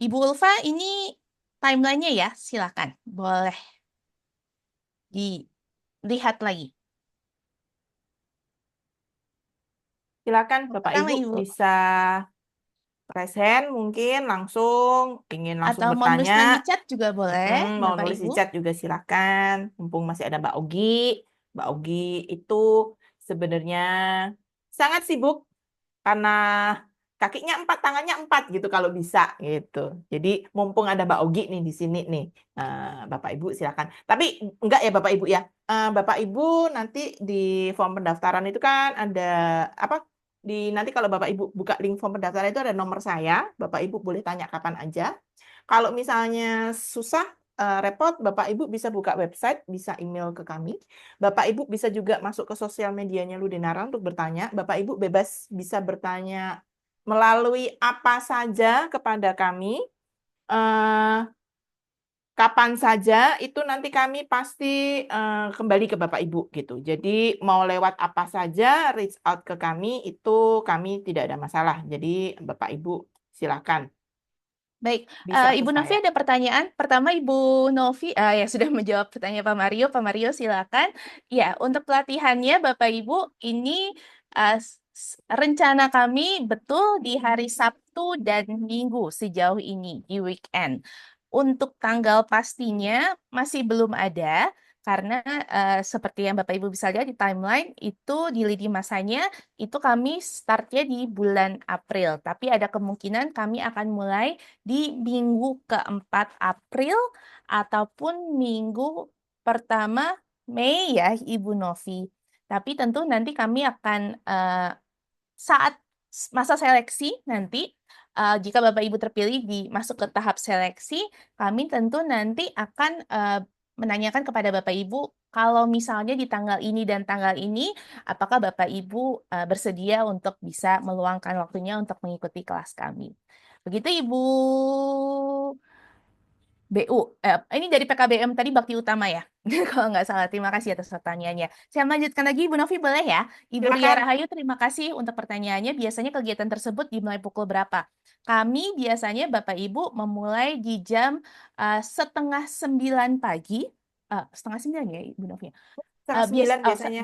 Ibu Ulfa, ini timelinenya ya, silakan. Boleh dilihat lagi. silakan Bapak Pertama Ibu Ibu. bisa raise hand mungkin langsung ingin langsung Atau mau nuliskan di bertanya. chat juga boleh, Mau Bapak nulis di Ibu. chat juga silakan. Mumpung masih ada Mbak Ogi. Mbak Ogi itu sebenarnya sangat sibuk karena kakinya 4, tangannya 4 gitu kalau bisa gitu. Jadi mumpung ada Mbak Ogi nih di sini nih. Bapak Ibu silakan. Tapi enggak ya Bapak Ibu ya. Bapak Ibu nanti di form pendaftaran itu kan ada apa? Nanti kalau Bapak Ibu buka link form pendaftaran itu ada nomor saya. Bapak Ibu boleh tanya kapan aja. Kalau misalnya susah, repot, Bapak Ibu bisa buka website, bisa email ke kami. Bapak Ibu bisa juga masuk ke sosial medianya Ludinara untuk bertanya. Bapak Ibu bebas bisa bertanya melalui apa saja kepada kami. eh, Kapan saja itu nanti kami pasti kembali ke Bapak Ibu gitu. Jadi mau lewat apa saja reach out ke kami itu kami tidak ada masalah. Jadi Bapak Ibu silakan Baik, bisa ke Ibu Novi saya. ada pertanyaan. Pertama Ibu Novi yang sudah menjawab pertanyaan Pak Mario. Pak Mario silakan. Ya, untuk pelatihannya Bapak Ibu ini rencana kami betul di hari Sabtu dan Minggu sejauh ini di weekend. Untuk tanggal pastinya masih belum ada karena seperti yang Bapak Ibu bisa lihat di timeline itu di lini masanya itu kami startnya di bulan April. Tapi ada kemungkinan kami akan mulai di minggu keempat April ataupun minggu pertama Mei ya Ibu Novi. Tapi tentu nanti kami akan saat masa seleksi nanti jika Bapak Ibu terpilih masuk ke tahap seleksi, kami tentu nanti akan menanyakan kepada Bapak Ibu kalau misalnya di tanggal ini dan tanggal ini, apakah Bapak Ibu bersedia untuk bisa meluangkan waktunya untuk mengikuti kelas kami. Begitu Ibu BU. Ini dari PKBM tadi Bakti Utama ya, kalau nggak salah. Terima kasih atas pertanyaannya. Saya lanjutkan lagi, Ibu Novi boleh ya? Ibu Ria Silakan. Rahayu, terima kasih untuk pertanyaannya. Biasanya kegiatan tersebut dimulai pukul berapa? Kami biasanya Bapak Ibu memulai di jam 8:30 pagi. 8:30 ya Ibu Novi? Setengah Bias, 9 biasanya.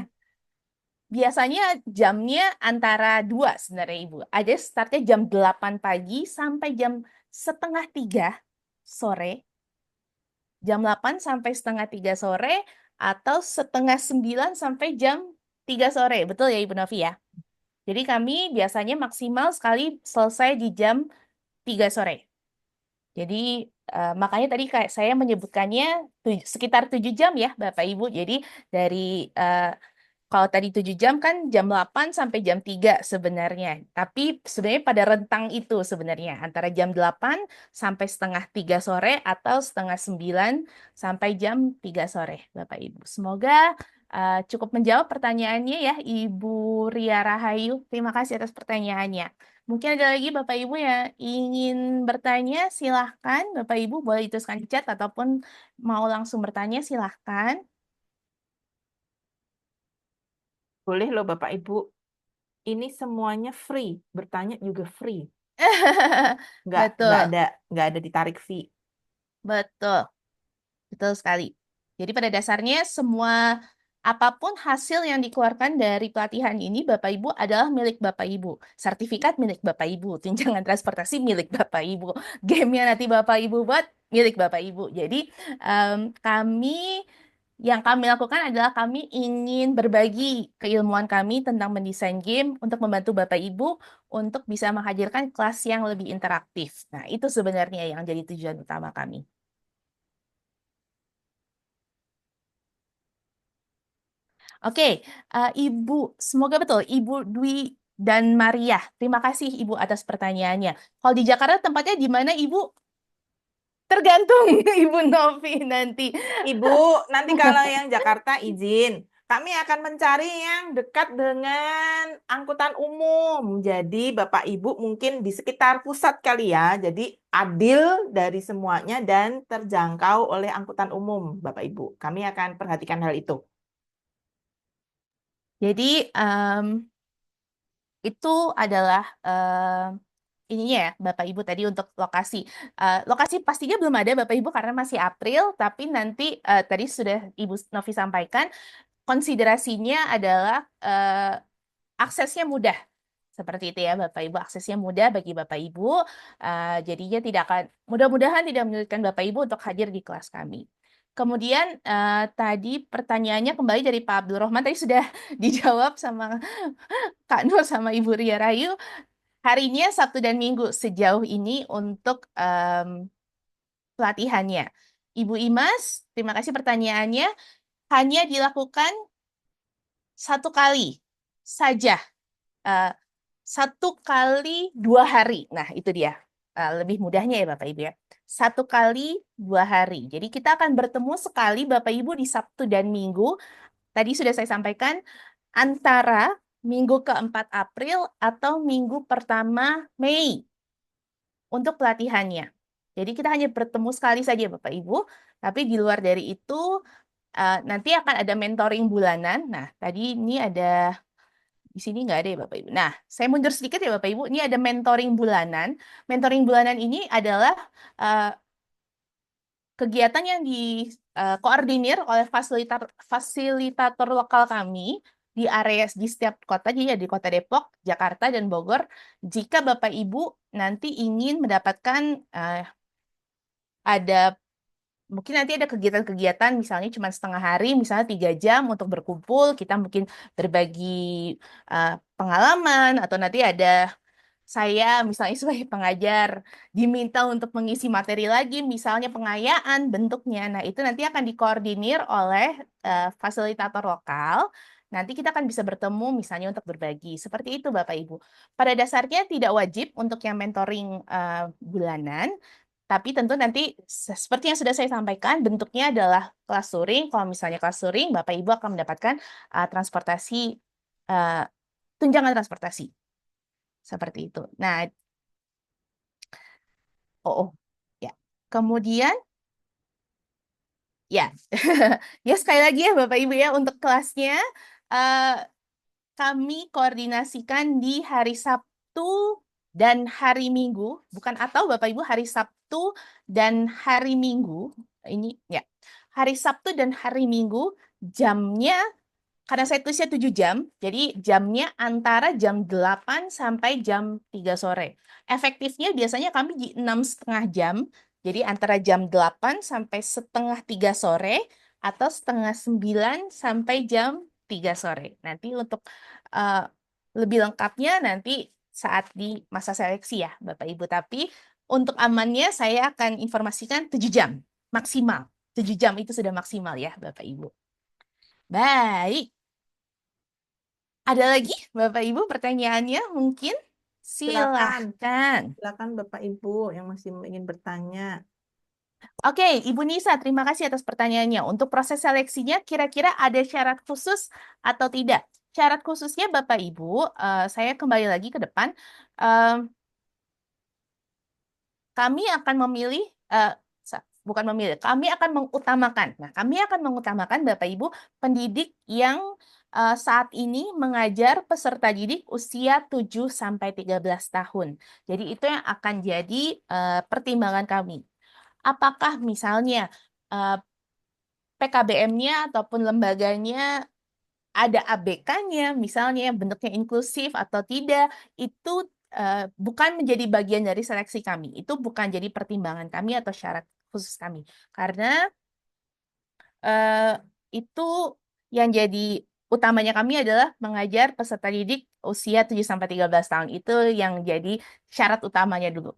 biasanya jamnya antara 2 sebenarnya Ibu. Ada startnya jam 8 pagi sampai jam 2:30 sore. Jam 8 sampai 2:30 sore atau 8:30 sampai jam 3 sore. Betul ya Ibu Novi ya? Jadi kami biasanya maksimal sekali selesai di jam 3 sore. Jadi makanya tadi kayak saya menyebutkannya sekitar 7 jam ya Bapak Ibu. Jadi dari kalau tadi 7 jam kan jam 8 sampai jam 3 sebenarnya. Tapi sebenarnya pada rentang itu sebenarnya. Antara jam 8 sampai 2:30 sore atau 8:30 sampai jam 3 sore Bapak Ibu. Semoga cukup menjawab pertanyaannya ya Ibu Ria Rahayu. Terima kasih atas pertanyaannya. Mungkin ada lagi Bapak Ibu yang ingin bertanya, silahkan. Bapak Ibu boleh dituliskan di chat ataupun mau langsung bertanya, silahkan. Boleh loh Bapak Ibu. Ini semuanya free. Bertanya juga free. Betul, Nggak ada ditarik fee. betul, betul sekali. Jadi pada dasarnya semua apapun hasil yang dikeluarkan dari pelatihan ini Bapak Ibu adalah milik Bapak Ibu. Sertifikat milik Bapak Ibu, tunjangan transportasi milik Bapak Ibu, game-nya nanti Bapak Ibu buat milik Bapak Ibu. Jadi yang kami lakukan adalah kami ingin berbagi keilmuan kami tentang mendesain game untuk membantu Bapak Ibu untuk bisa menghadirkan kelas yang lebih interaktif. Nah, itu sebenarnya yang jadi tujuan utama kami. Oke, Ibu, semoga betul. Ibu Dwi dan Maria, terima kasih Ibu atas pertanyaannya. Kalau di Jakarta tempatnya di mana Ibu? Tergantung Ibu Novi nanti. Ibu, nanti kalau yang Jakarta izin. Kami akan mencari yang dekat dengan angkutan umum. Jadi Bapak Ibu mungkin di sekitar pusat kali ya. Jadi adil dari semuanya dan terjangkau oleh angkutan umum, Bapak Ibu. Kami akan perhatikan hal itu. Jadi itu adalah ininya ya Bapak Ibu tadi untuk lokasi. Lokasi pastinya belum ada Bapak Ibu karena masih April, tapi nanti tadi sudah Ibu Novi sampaikan konsiderasinya adalah aksesnya mudah. Seperti itu ya Bapak Ibu, aksesnya mudah bagi Bapak Ibu. Jadinya tidak akan, mudah-mudahan tidak menyulitkan Bapak Ibu untuk hadir di kelas kami. Kemudian tadi pertanyaannya kembali dari Pak Abdul Rahman, tadi sudah dijawab sama Kak Nur sama Ibu Ria Rayu. Harinya Sabtu dan Minggu sejauh ini untuk pelatihannya. Ibu Imas, terima kasih pertanyaannya. Hanya dilakukan satu kali saja. 1 kali 2 hari. Nah, itu dia. Lebih mudahnya ya Bapak Ibu ya. 1 kali 2 hari. Jadi kita akan bertemu sekali Bapak Ibu di Sabtu dan Minggu. Tadi sudah saya sampaikan antara minggu ke-4 April atau minggu pertama Mei untuk pelatihannya. Jadi kita hanya bertemu sekali saja Bapak Ibu. Tapi di luar dari itu nanti akan ada mentoring bulanan. Nah, tadi ini ada di sini nggak ada ya Bapak Ibu. Nah, saya mundur sedikit ya Bapak Ibu. Ini ada mentoring bulanan. Mentoring bulanan ini adalah kegiatan yang dikoordinir oleh fasilitator lokal kami di area di setiap kota, jadi di Kota Depok, Jakarta, dan Bogor. Jika Bapak Ibu nanti ingin mendapatkan ada mungkin nanti ada kegiatan-kegiatan misalnya cuma setengah hari, misalnya 3 jam untuk berkumpul, kita mungkin berbagi pengalaman, atau nanti ada saya misalnya sebagai pengajar diminta untuk mengisi materi lagi, misalnya pengayaan bentuknya. Nah, itu nanti akan dikoordinir oleh fasilitator lokal. Nanti kita akan bisa bertemu misalnya untuk berbagi. Seperti itu Bapak Ibu. Pada dasarnya tidak wajib untuk yang mentoring bulanan, tapi tentu nanti seperti yang sudah saya sampaikan, bentuknya adalah kelas luring. Kalau misalnya kelas luring, Bapak Ibu akan mendapatkan transportasi, tunjangan transportasi. Seperti itu. Nah, ya. Kemudian, ya, ya sekali lagi ya Bapak Ibu ya, untuk kelasnya kami koordinasikan di hari Sabtu dan hari Minggu, bukan atau Bapak Ibu, hari Sabtu dan hari Minggu, ini ya, hari Sabtu dan hari Minggu jamnya, karena saya tulisnya 7 jam, jadi jamnya antara jam 8 sampai jam 3 sore. Efektifnya biasanya kami di 6,5 jam, jadi antara jam 8 sampai setengah 3 sore, atau setengah 9 sampai jam 3 sore. Nanti untuk lebih lengkapnya nanti saat di masa seleksi ya Bapak Ibu. Tapi untuk amannya saya akan informasikan 7 jam maksimal. 7 jam itu sudah maksimal ya Bapak Ibu. Baik. Ada lagi Bapak Ibu pertanyaannya mungkin? Silakan. Silakan Bapak Ibu yang masih ingin bertanya. Oke, Ibu Nisa, terima kasih atas pertanyaannya. Untuk proses seleksinya, kira-kira ada syarat khusus atau tidak? Syarat khususnya Bapak Ibu, saya kembali lagi ke depan. Kami akan memilih, bukan memilih, kami akan mengutamakan. Nah, kami akan mengutamakan Bapak Ibu pendidik yang saat ini mengajar peserta didik usia 7-13 tahun. Jadi itu yang akan jadi pertimbangan kami. Apakah misalnya PKBM-nya ataupun lembaganya ada ABK-nya, misalnya bentuknya inklusif atau tidak, itu bukan menjadi bagian dari seleksi kami. Itu bukan jadi pertimbangan kami atau syarat khusus kami. Karena itu yang jadi utamanya kami adalah mengajar peserta didik usia 7-13 tahun. Itu yang jadi syarat utamanya dulu.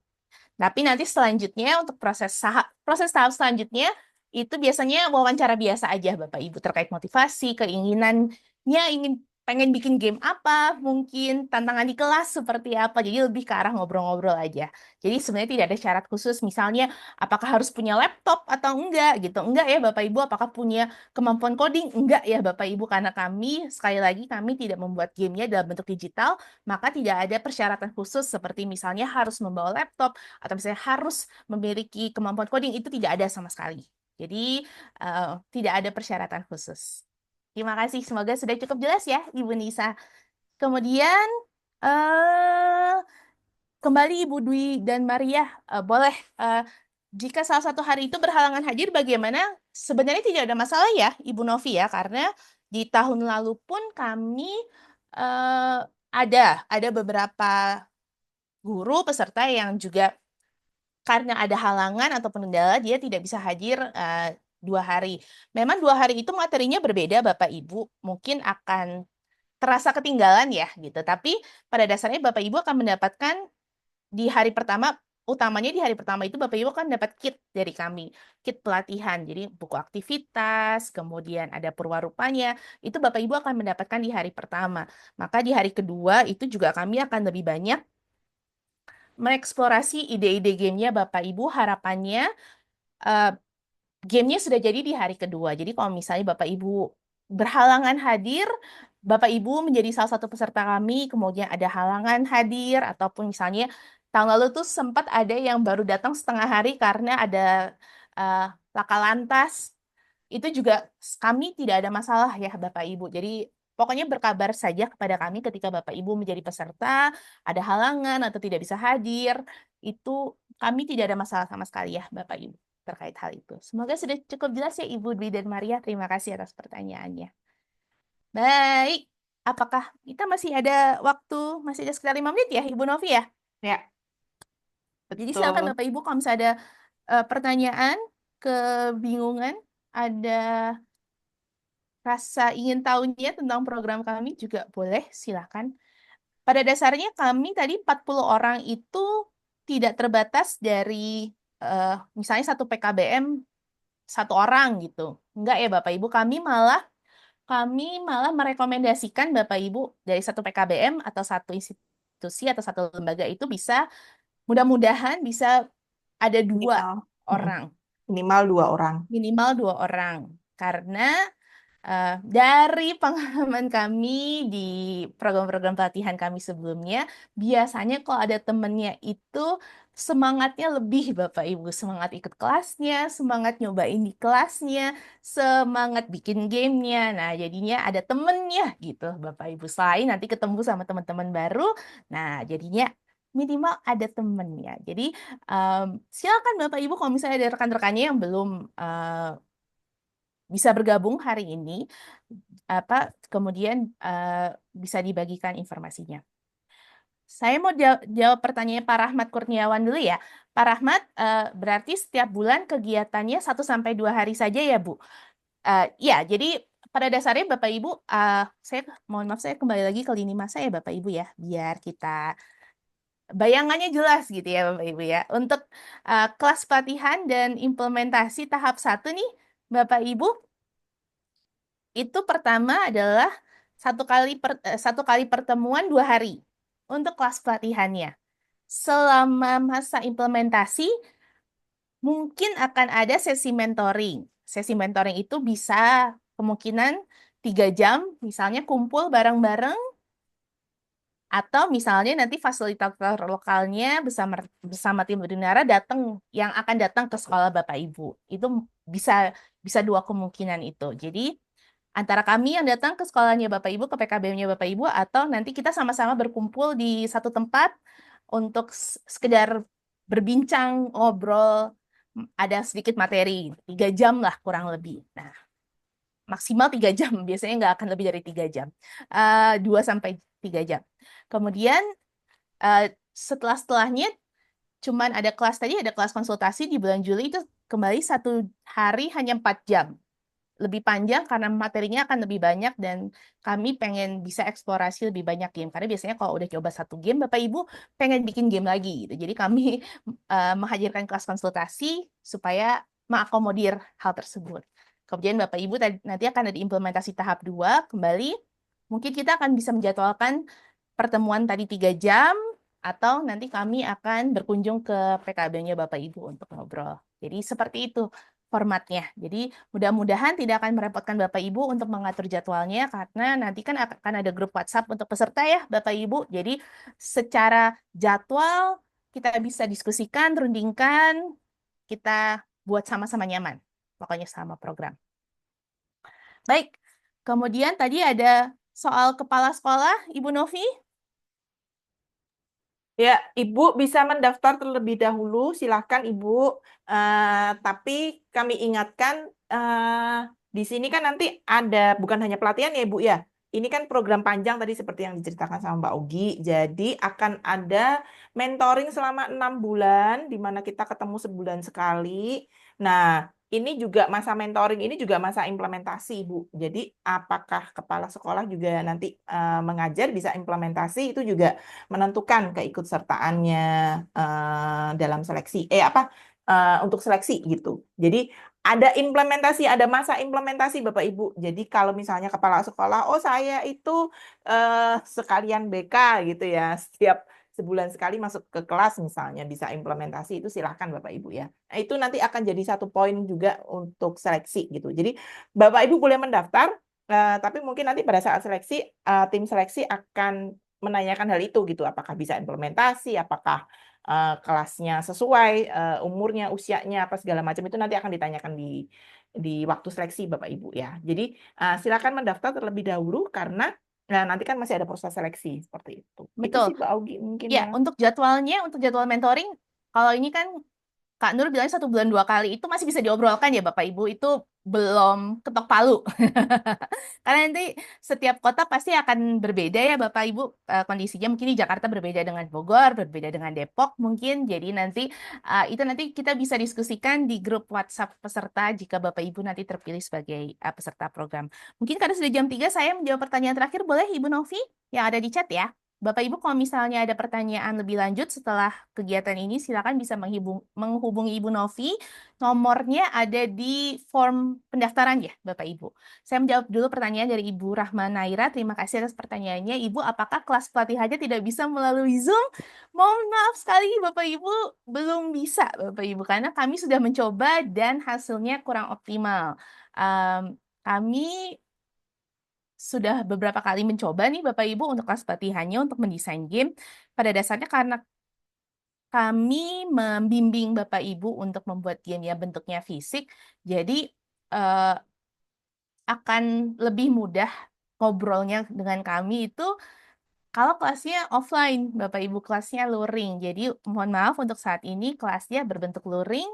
Tapi nanti selanjutnya untuk proses tahap selanjutnya itu biasanya wawancara biasa aja Bapak Ibu terkait motivasi, keinginannya ingin pengen bikin game apa, mungkin tantangan di kelas seperti apa. Jadi lebih ke arah ngobrol-ngobrol aja. Jadi sebenarnya tidak ada syarat khusus, misalnya apakah harus punya laptop atau enggak gitu. Enggak ya Bapak Ibu, apakah punya kemampuan coding? Enggak ya Bapak Ibu, karena kami, sekali lagi, kami tidak membuat gamenya dalam bentuk digital, maka tidak ada persyaratan khusus seperti misalnya harus membawa laptop atau misalnya harus memiliki kemampuan coding, itu tidak ada sama sekali. Jadi tidak ada persyaratan khusus. Terima kasih, semoga sudah cukup jelas ya Ibu Nisa. Kemudian kembali Ibu Dwi dan Maria, boleh jika salah satu hari itu berhalangan hadir bagaimana? Sebenarnya tidak ada masalah ya Ibu Novi ya, karena di tahun lalu pun kami ada beberapa guru peserta yang juga karena ada halangan atau kendala dia tidak bisa hadir 2 hari. Memang 2 hari itu materinya berbeda Bapak Ibu, mungkin akan terasa ketinggalan ya gitu. Tapi pada dasarnya Bapak Ibu akan mendapatkan di hari pertama, utamanya di hari pertama itu Bapak Ibu akan dapat kit dari kami, kit pelatihan. Jadi buku aktivitas, kemudian ada purwarupanya, itu Bapak Ibu akan mendapatkan di hari pertama. Maka di hari kedua itu juga kami akan lebih banyak mengeksplorasi ide-ide gamenya Bapak Ibu. Harapannya gamenya sudah jadi di hari kedua. Jadi kalau misalnya Bapak Ibu berhalangan hadir, Bapak Ibu menjadi salah satu peserta kami, kemudian ada halangan hadir, ataupun misalnya tahun lalu tuh sempat ada yang baru datang setengah hari karena ada laka lantas, itu juga kami tidak ada masalah ya Bapak Ibu. Jadi pokoknya berkabar saja kepada kami ketika Bapak Ibu menjadi peserta, ada halangan atau tidak bisa hadir, itu kami tidak ada masalah sama sekali ya Bapak Ibu terkait hal itu. Semoga sudah cukup jelas ya Ibu Dwi dan Maria. Terima kasih atas pertanyaannya. Baik, apakah kita masih ada waktu, masih ada sekitar 5 menit ya Ibu Novi ya? Ya, Jadi silakan betul. Bapak Ibu kalau misalnya ada pertanyaan, kebingungan, ada rasa ingin tahunya tentang program kami juga boleh, silakan. Pada dasarnya kami tadi 40 orang itu tidak terbatas dari misalnya satu PKBM 1 orang gitu. Enggak ya Bapak Ibu, kami malah merekomendasikan Bapak Ibu dari satu PKBM atau satu institusi atau satu lembaga itu bisa, mudah-mudahan bisa ada 2 Minimal. orang. Minimal 2 orang. Minimal 2 orang. Karena dari pengalaman kami di program-program pelatihan kami sebelumnya, biasanya kalau ada temennya itu semangatnya lebih Bapak Ibu, semangat ikut kelasnya, semangat nyobain di kelasnya, semangat bikin gamenya. Nah, jadinya ada temennya gitu Bapak Ibu. Selain nanti ketemu sama teman-teman baru, nah jadinya minimal ada temennya. Jadi silakan Bapak Ibu kalau misalnya ada rekan-rekannya yang belum bisa bergabung hari ini, kemudian bisa dibagikan informasinya. Saya mau jawab pertanyaan Pak Rahmat Kurniawan dulu ya. Pak Rahmat, berarti setiap bulan kegiatannya 1-2 hari saja ya Bu? Ya, jadi pada dasarnya Bapak Ibu, saya mohon maaf saya kembali lagi ke lini masa ya Bapak Ibu ya, biar kita bayangannya jelas gitu ya Bapak Ibu ya. Untuk kelas pelatihan dan implementasi tahap 1 nih Bapak Ibu, itu pertama adalah satu kali pertemuan 2 hari untuk kelas pelatihannya. Selama masa implementasi, mungkin akan ada sesi mentoring. Sesi mentoring itu bisa kemungkinan 3 jam, misalnya kumpul bareng-bareng, atau misalnya nanti fasilitator lokalnya bersama tim Udinara yang akan datang ke sekolah Bapak Ibu. Itu bisa 2 kemungkinan itu. Jadi antara kami yang datang ke sekolahnya Bapak Ibu, ke PKBM-nya Bapak Ibu, atau nanti kita sama-sama berkumpul di satu tempat untuk sekedar berbincang, ngobrol, ada sedikit materi, 3 jam lah kurang lebih. Nah, maksimal 3 jam, biasanya nggak akan lebih dari 3 jam. 2-3 jam. Kemudian setelahnya cuman ada kelas konsultasi di bulan Juli itu kembali 1 hari hanya 4 jam. Lebih panjang karena materinya akan lebih banyak dan kami pengen bisa eksplorasi lebih banyak game. Karena biasanya kalau udah coba 1 game, Bapak Ibu pengen bikin game lagi gitu. Jadi kami menghadirkan kelas konsultasi supaya mengakomodir hal tersebut. Kemudian Bapak Ibu nanti akan ada implementasi tahap 2 kembali Mungkin kita akan bisa menjadwalkan pertemuan tadi 3 jam, atau nanti kami akan berkunjung ke PKB-nya Bapak Ibu untuk ngobrol. Jadi seperti itu formatnya. Jadi mudah-mudahan tidak akan merepotkan Bapak Ibu untuk mengatur jadwalnya, karena nanti kan akan ada grup WhatsApp untuk peserta ya Bapak Ibu. Jadi secara jadwal kita bisa diskusikan, rundingkan, kita buat sama-sama nyaman. Pokoknya sama program. Baik, kemudian tadi ada soal kepala sekolah, Ibu Novi. Ya, Ibu bisa mendaftar terlebih dahulu, silahkan Ibu. Tapi kami ingatkan, di sini kan nanti ada, bukan hanya pelatihan ya Ibu ya, ini kan program panjang tadi seperti yang diceritakan sama Mbak Ogi, jadi akan ada mentoring selama 6 bulan, di mana kita ketemu sebulan sekali. Nah, ini juga masa mentoring, ini juga masa implementasi Ibu. Jadi apakah kepala sekolah juga nanti mengajar, bisa implementasi, itu juga menentukan keikutsertaannya dalam seleksi untuk seleksi gitu. Jadi ada implementasi, ada masa implementasi Bapak Ibu. Jadi kalau misalnya kepala sekolah, oh saya itu sekalian BK gitu ya, setiap sebulan sekali masuk ke kelas misalnya bisa implementasi, itu silahkan Bapak Ibu ya. Nah, itu nanti akan jadi satu poin juga untuk seleksi gitu. Jadi Bapak Ibu boleh mendaftar, tapi mungkin nanti pada saat seleksi tim seleksi akan menanyakan hal itu gitu, apakah bisa implementasi, apakah kelasnya sesuai umurnya, usianya, apa segala macam itu nanti akan ditanyakan di waktu seleksi Bapak Ibu ya. Jadi silakan mendaftar terlebih dahulu karena nanti kan masih ada proses seleksi seperti itu. Itu Betul. sih Mbak Augi mungkin Ya, ya. untuk jadwalnya, untuk jadwal mentoring, kalau ini kan Kak Nur bilangnya 1 bulan 2 kali, itu masih bisa diobrolkan ya Bapak Ibu, itu belum ketok palu. Karena nanti setiap kota pasti akan berbeda ya Bapak Ibu, kondisinya mungkin di Jakarta berbeda dengan Bogor, berbeda dengan Depok mungkin, jadi nanti itu nanti kita bisa diskusikan di grup WhatsApp peserta jika Bapak Ibu nanti terpilih sebagai peserta program. Mungkin karena sudah jam 3, saya menjawab pertanyaan terakhir, boleh Ibu Novi yang ada di chat ya? Bapak Ibu kalau misalnya ada pertanyaan lebih lanjut setelah kegiatan ini, silakan bisa menghubungi Ibu Novi. Nomornya ada di form pendaftaran ya, Bapak Ibu. Saya menjawab dulu pertanyaan dari Ibu Rahma Naira. Terima kasih atas pertanyaannya. Ibu, apakah kelas pelatihannya tidak bisa melalui Zoom? Mohon maaf sekali, Bapak Ibu, belum bisa, Bapak Ibu, karena kami sudah mencoba dan hasilnya kurang optimal. Kami sudah beberapa kali mencoba nih Bapak Ibu untuk kelas pelatihannya untuk mendesain game. Pada dasarnya karena kami membimbing Bapak Ibu untuk membuat game yang bentuknya fisik, jadi akan lebih mudah ngobrolnya dengan kami itu kalau kelasnya offline, Bapak Ibu, kelasnya luring. Jadi mohon maaf untuk saat ini kelasnya berbentuk luring.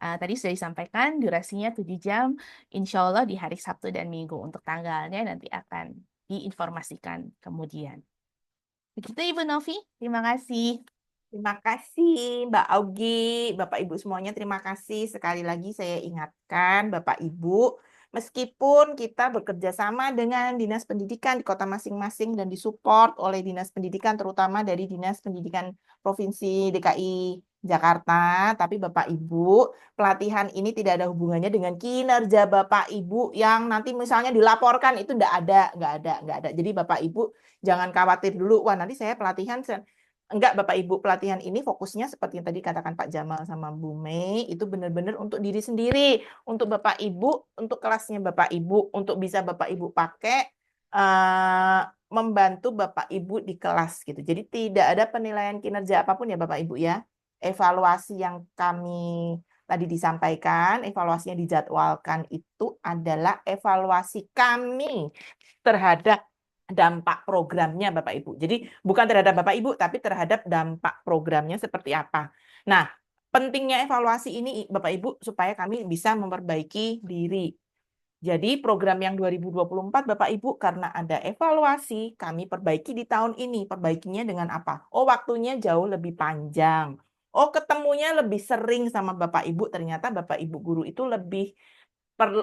Tadi sudah disampaikan durasinya 7 jam. Insya Allah di hari Sabtu dan Minggu. Untuk tanggalnya nanti akan diinformasikan kemudian. Begitu Ibu Novi, terima kasih. Terima kasih Mbak Augi, Bapak Ibu semuanya terima kasih. Sekali lagi saya ingatkan Bapak Ibu, meskipun kita bekerja sama dengan Dinas Pendidikan di kota masing-masing dan disupport oleh Dinas Pendidikan, terutama dari Dinas Pendidikan Provinsi DKI Jakarta, tapi Bapak Ibu, pelatihan ini tidak ada hubungannya dengan kinerja Bapak Ibu yang nanti misalnya dilaporkan, itu nggak ada. Jadi Bapak Ibu jangan khawatir dulu, wah nanti saya pelatihan enggak, Bapak Ibu, pelatihan ini fokusnya seperti yang tadi katakan Pak Jamal sama Bu Mei, itu benar-benar untuk diri sendiri, untuk Bapak Ibu, untuk kelasnya Bapak Ibu, untuk bisa Bapak Ibu pakai membantu Bapak Ibu di kelas gitu. Jadi tidak ada penilaian kinerja apapun ya Bapak Ibu ya. Evaluasi yang kami tadi disampaikan, evaluasinya dijadwalkan itu adalah evaluasi kami terhadap dampak programnya Bapak Ibu. Jadi bukan terhadap Bapak Ibu, tapi terhadap dampak programnya seperti apa. Nah, pentingnya evaluasi ini Bapak Ibu supaya kami bisa memperbaiki diri. Jadi program yang 2024 Bapak Ibu karena ada evaluasi, kami perbaiki di tahun ini. Perbaikinya dengan apa? Oh, waktunya jauh lebih panjang. Oh, ketemunya lebih sering sama Bapak Ibu. Ternyata Bapak Ibu guru itu lebih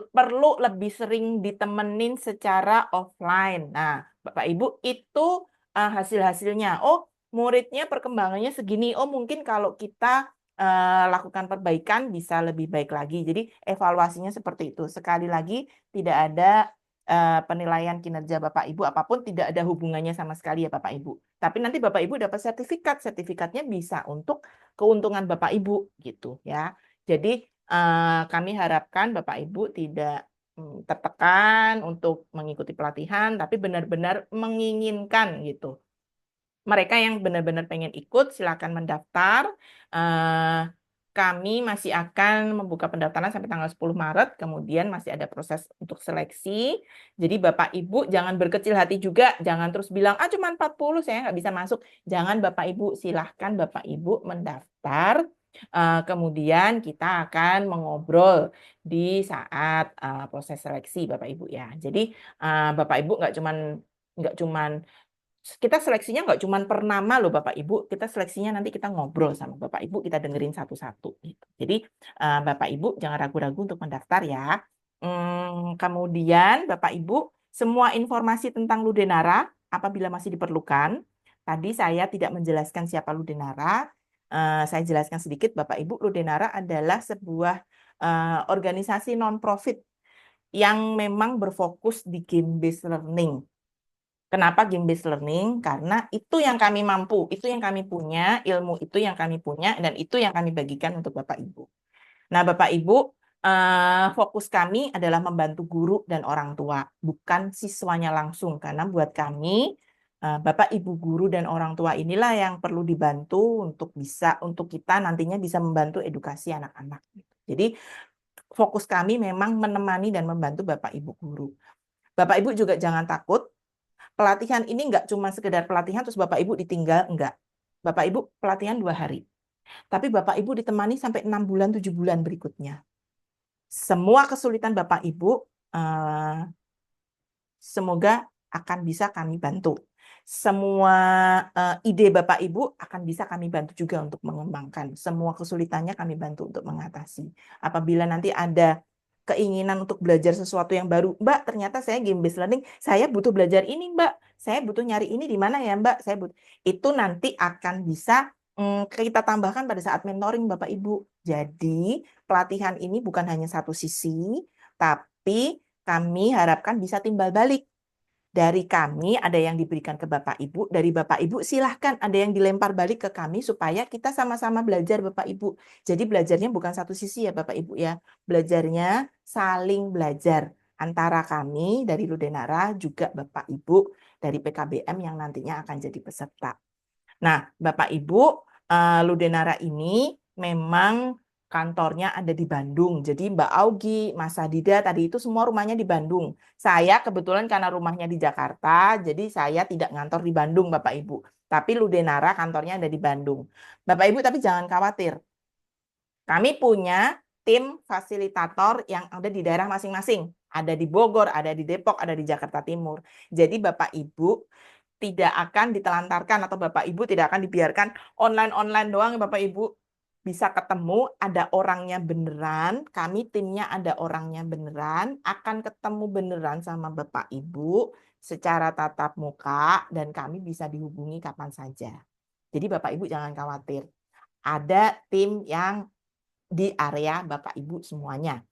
perlu lebih sering ditemenin secara offline. Nah, Bapak Ibu itu hasil-hasilnya. Oh, muridnya perkembangannya segini. Oh, mungkin kalau kita lakukan perbaikan bisa lebih baik lagi. Jadi evaluasinya seperti itu. Sekali lagi tidak ada penilaian kinerja Bapak Ibu apapun tidak ada hubungannya sama sekali ya Bapak Ibu. Tapi nanti Bapak Ibu dapat sertifikat, sertifikatnya bisa untuk keuntungan Bapak Ibu gitu ya. Jadi kami harapkan Bapak Ibu tidak tertekan untuk mengikuti pelatihan, tapi benar-benar menginginkan gitu. Mereka yang benar-benar pengen ikut, silakan mendaftar. Kami masih akan membuka pendaftaran sampai tanggal 10 Maret, kemudian masih ada proses untuk seleksi. Jadi Bapak Ibu jangan berkecil hati juga, jangan terus bilang, cuma 40 saya nggak bisa masuk. Jangan Bapak Ibu, silahkan Bapak Ibu mendaftar. Kemudian kita akan mengobrol di saat proses seleksi Bapak Ibu ya. Jadi Bapak Ibu nggak cuman kita seleksinya nggak cuma per nama loh Bapak Ibu, kita seleksinya nanti kita ngobrol sama Bapak Ibu, kita dengerin satu-satu gitu. Jadi Bapak Ibu jangan ragu-ragu untuk mendaftar ya. Kemudian Bapak Ibu, semua informasi tentang Ludenara apabila masih diperlukan, tadi saya tidak menjelaskan siapa Ludenara, saya jelaskan sedikit Bapak Ibu, Ludenara adalah sebuah organisasi non-profit yang memang berfokus di game-based learning. Kenapa game-based learning? Karena itu yang kami mampu, itu yang kami punya, ilmu itu yang kami punya, dan itu yang kami bagikan untuk Bapak Ibu. Nah, Bapak Ibu, fokus kami adalah membantu guru dan orang tua, bukan siswanya langsung. Karena buat kami, Bapak Ibu guru dan orang tua inilah yang perlu dibantu untuk kita nantinya bisa membantu edukasi anak-anak. Jadi, fokus kami memang menemani dan membantu Bapak Ibu guru. Bapak Ibu juga jangan takut. Pelatihan ini nggak cuma sekedar pelatihan terus Bapak Ibu ditinggal, enggak. Bapak Ibu pelatihan 2 hari. Tapi Bapak Ibu ditemani sampai 6 bulan, 7 bulan berikutnya. Semua kesulitan Bapak Ibu semoga akan bisa kami bantu. Semua ide Bapak Ibu akan bisa kami bantu juga untuk mengembangkan. Semua kesulitannya kami bantu untuk mengatasi. Apabila nanti ada keinginan untuk belajar sesuatu yang baru, Mbak, ternyata saya game-based learning, saya butuh belajar ini, Mbak. Saya butuh nyari ini di mana ya, Mbak? Itu nanti akan bisa kita tambahkan pada saat mentoring Bapak Ibu. Jadi, pelatihan ini bukan hanya satu sisi, tapi kami harapkan bisa timbal balik. Dari kami ada yang diberikan ke Bapak Ibu, dari Bapak Ibu silahkan ada yang dilempar balik ke kami supaya kita sama-sama belajar Bapak Ibu. Jadi belajarnya bukan satu sisi ya Bapak Ibu ya, belajarnya saling belajar antara kami dari Ludenara juga Bapak Ibu dari PKBM yang nantinya akan jadi peserta. Nah Bapak Ibu, Ludenara ini memang kantornya ada di Bandung. Jadi Mbak Augie, Mas Sadida tadi itu semua rumahnya di Bandung. Saya kebetulan karena rumahnya di Jakarta, jadi saya tidak ngantor di Bandung Bapak Ibu. Tapi Ludenara kantornya ada di Bandung. Bapak Ibu tapi jangan khawatir. Kami punya tim fasilitator yang ada di daerah masing-masing. Ada di Bogor, ada di Depok, ada di Jakarta Timur. Jadi Bapak Ibu tidak akan ditelantarkan atau Bapak Ibu tidak akan dibiarkan online-online doang Bapak Ibu. Bisa ketemu, ada orangnya beneran, kami timnya ada orangnya beneran, akan ketemu beneran sama Bapak Ibu secara tatap muka, dan kami bisa dihubungi kapan saja. Jadi Bapak Ibu jangan khawatir. Ada tim yang di area Bapak Ibu semuanya.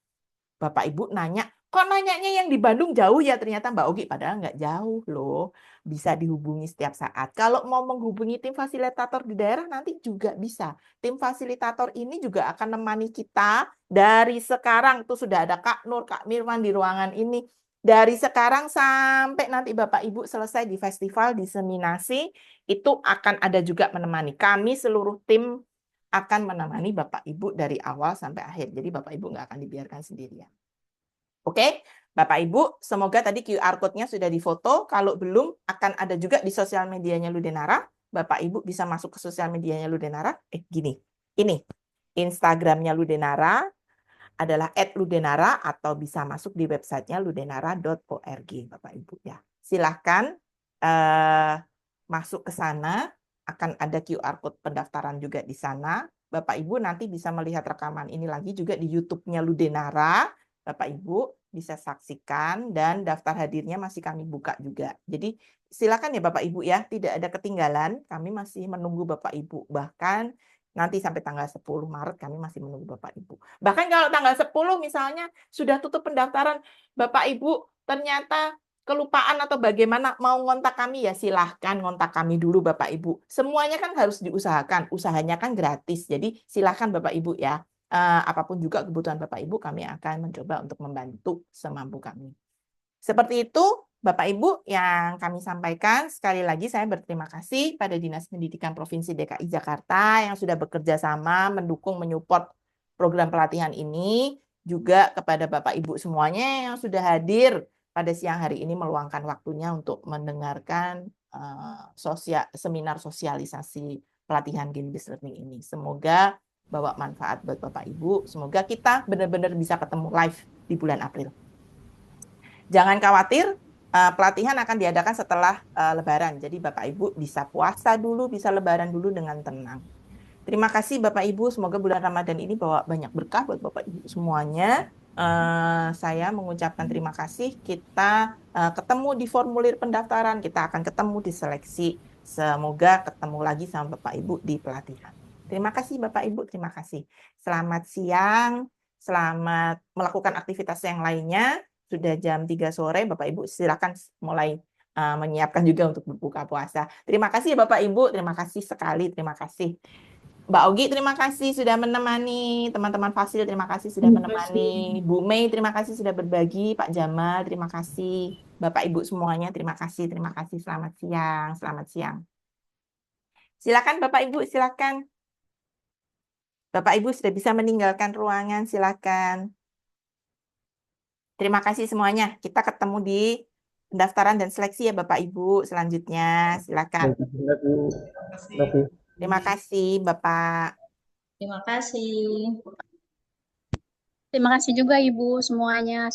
Bapak Ibu nanya, kok nanyanya yang di Bandung jauh ya? Ternyata Mbak Ogi, padahal nggak jauh loh. Bisa dihubungi setiap saat. Kalau mau menghubungi tim fasilitator di daerah nanti juga bisa. Tim fasilitator ini juga akan menemani kita dari sekarang. Itu sudah ada Kak Nur, Kak Mirwan di ruangan ini. Dari sekarang sampai nanti Bapak Ibu selesai di festival diseminasi, itu akan ada juga menemani. Kami seluruh tim akan menemani Bapak Ibu dari awal sampai akhir. Jadi Bapak Ibu nggak akan dibiarkan sendirian. Oke, Bapak Ibu, semoga tadi QR code-nya sudah difoto. Kalau belum, akan ada juga di sosial medianya Ludenara. Bapak Ibu bisa masuk ke sosial medianya Ludenara. Gini, ini Instagramnya Ludenara adalah @ludenara atau bisa masuk di websitenya ludenara.org, Bapak Ibu ya. Silahkan masuk ke sana. Akan ada QR code pendaftaran juga di sana. Bapak Ibu nanti bisa melihat rekaman ini lagi juga di YouTube-nya Ludenara. Bapak Ibu bisa saksikan dan daftar hadirnya masih kami buka juga. Jadi silakan ya Bapak Ibu ya, tidak ada ketinggalan. Kami masih menunggu Bapak Ibu. Bahkan nanti sampai tanggal 10 Maret kami masih menunggu Bapak Ibu. Bahkan kalau tanggal 10 misalnya sudah tutup pendaftaran, Bapak Ibu ternyata kelupaan atau bagaimana mau ngontak kami ya silahkan ngontak kami dulu Bapak Ibu. Semuanya kan harus diusahakan, usahanya kan gratis. Jadi silahkan Bapak Ibu ya. Apapun juga kebutuhan Bapak Ibu kami akan mencoba untuk membantu semampu kami. Seperti itu Bapak Ibu yang kami sampaikan. Sekali lagi saya berterima kasih pada Dinas Pendidikan Provinsi DKI Jakarta yang sudah bekerja sama mendukung menyupport program pelatihan ini. Juga kepada Bapak Ibu semuanya yang sudah hadir pada siang hari ini meluangkan waktunya untuk mendengarkan seminar sosialisasi pelatihan game-based learning ini. Semoga bawa manfaat buat Bapak Ibu. Semoga kita benar-benar bisa ketemu live di bulan April. Jangan khawatir, pelatihan akan diadakan setelah Lebaran. Jadi Bapak Ibu bisa puasa dulu, bisa Lebaran dulu dengan tenang. Terima kasih Bapak Ibu, semoga bulan Ramadan ini bawa banyak berkah buat Bapak Ibu semuanya. Saya mengucapkan terima kasih. Kita ketemu di formulir pendaftaran, kita akan ketemu di seleksi. Semoga ketemu lagi sama Bapak Ibu di pelatihan. Terima kasih Bapak Ibu, terima kasih. Selamat siang, selamat melakukan aktivitas yang lainnya. Sudah jam 3 sore, Bapak Ibu silakan mulai menyiapkan juga untuk berbuka puasa. Terima kasih Bapak Ibu, terima kasih sekali, terima kasih. Mbak Ogi, terima kasih sudah menemani. Teman-teman Fasil, terima kasih sudah menemani. Bu Mei, terima kasih sudah berbagi. Pak Jamal, terima kasih. Bapak Ibu semuanya, terima kasih. Terima kasih. Selamat siang. Selamat siang. Silakan Bapak Ibu, silakan. Bapak Ibu sudah bisa meninggalkan ruangan, silakan. Terima kasih semuanya. Kita ketemu di pendaftaran dan seleksi ya Bapak Ibu. Selanjutnya, silakan. Terima kasih Bapak. Terima kasih. Terima kasih juga Ibu semuanya.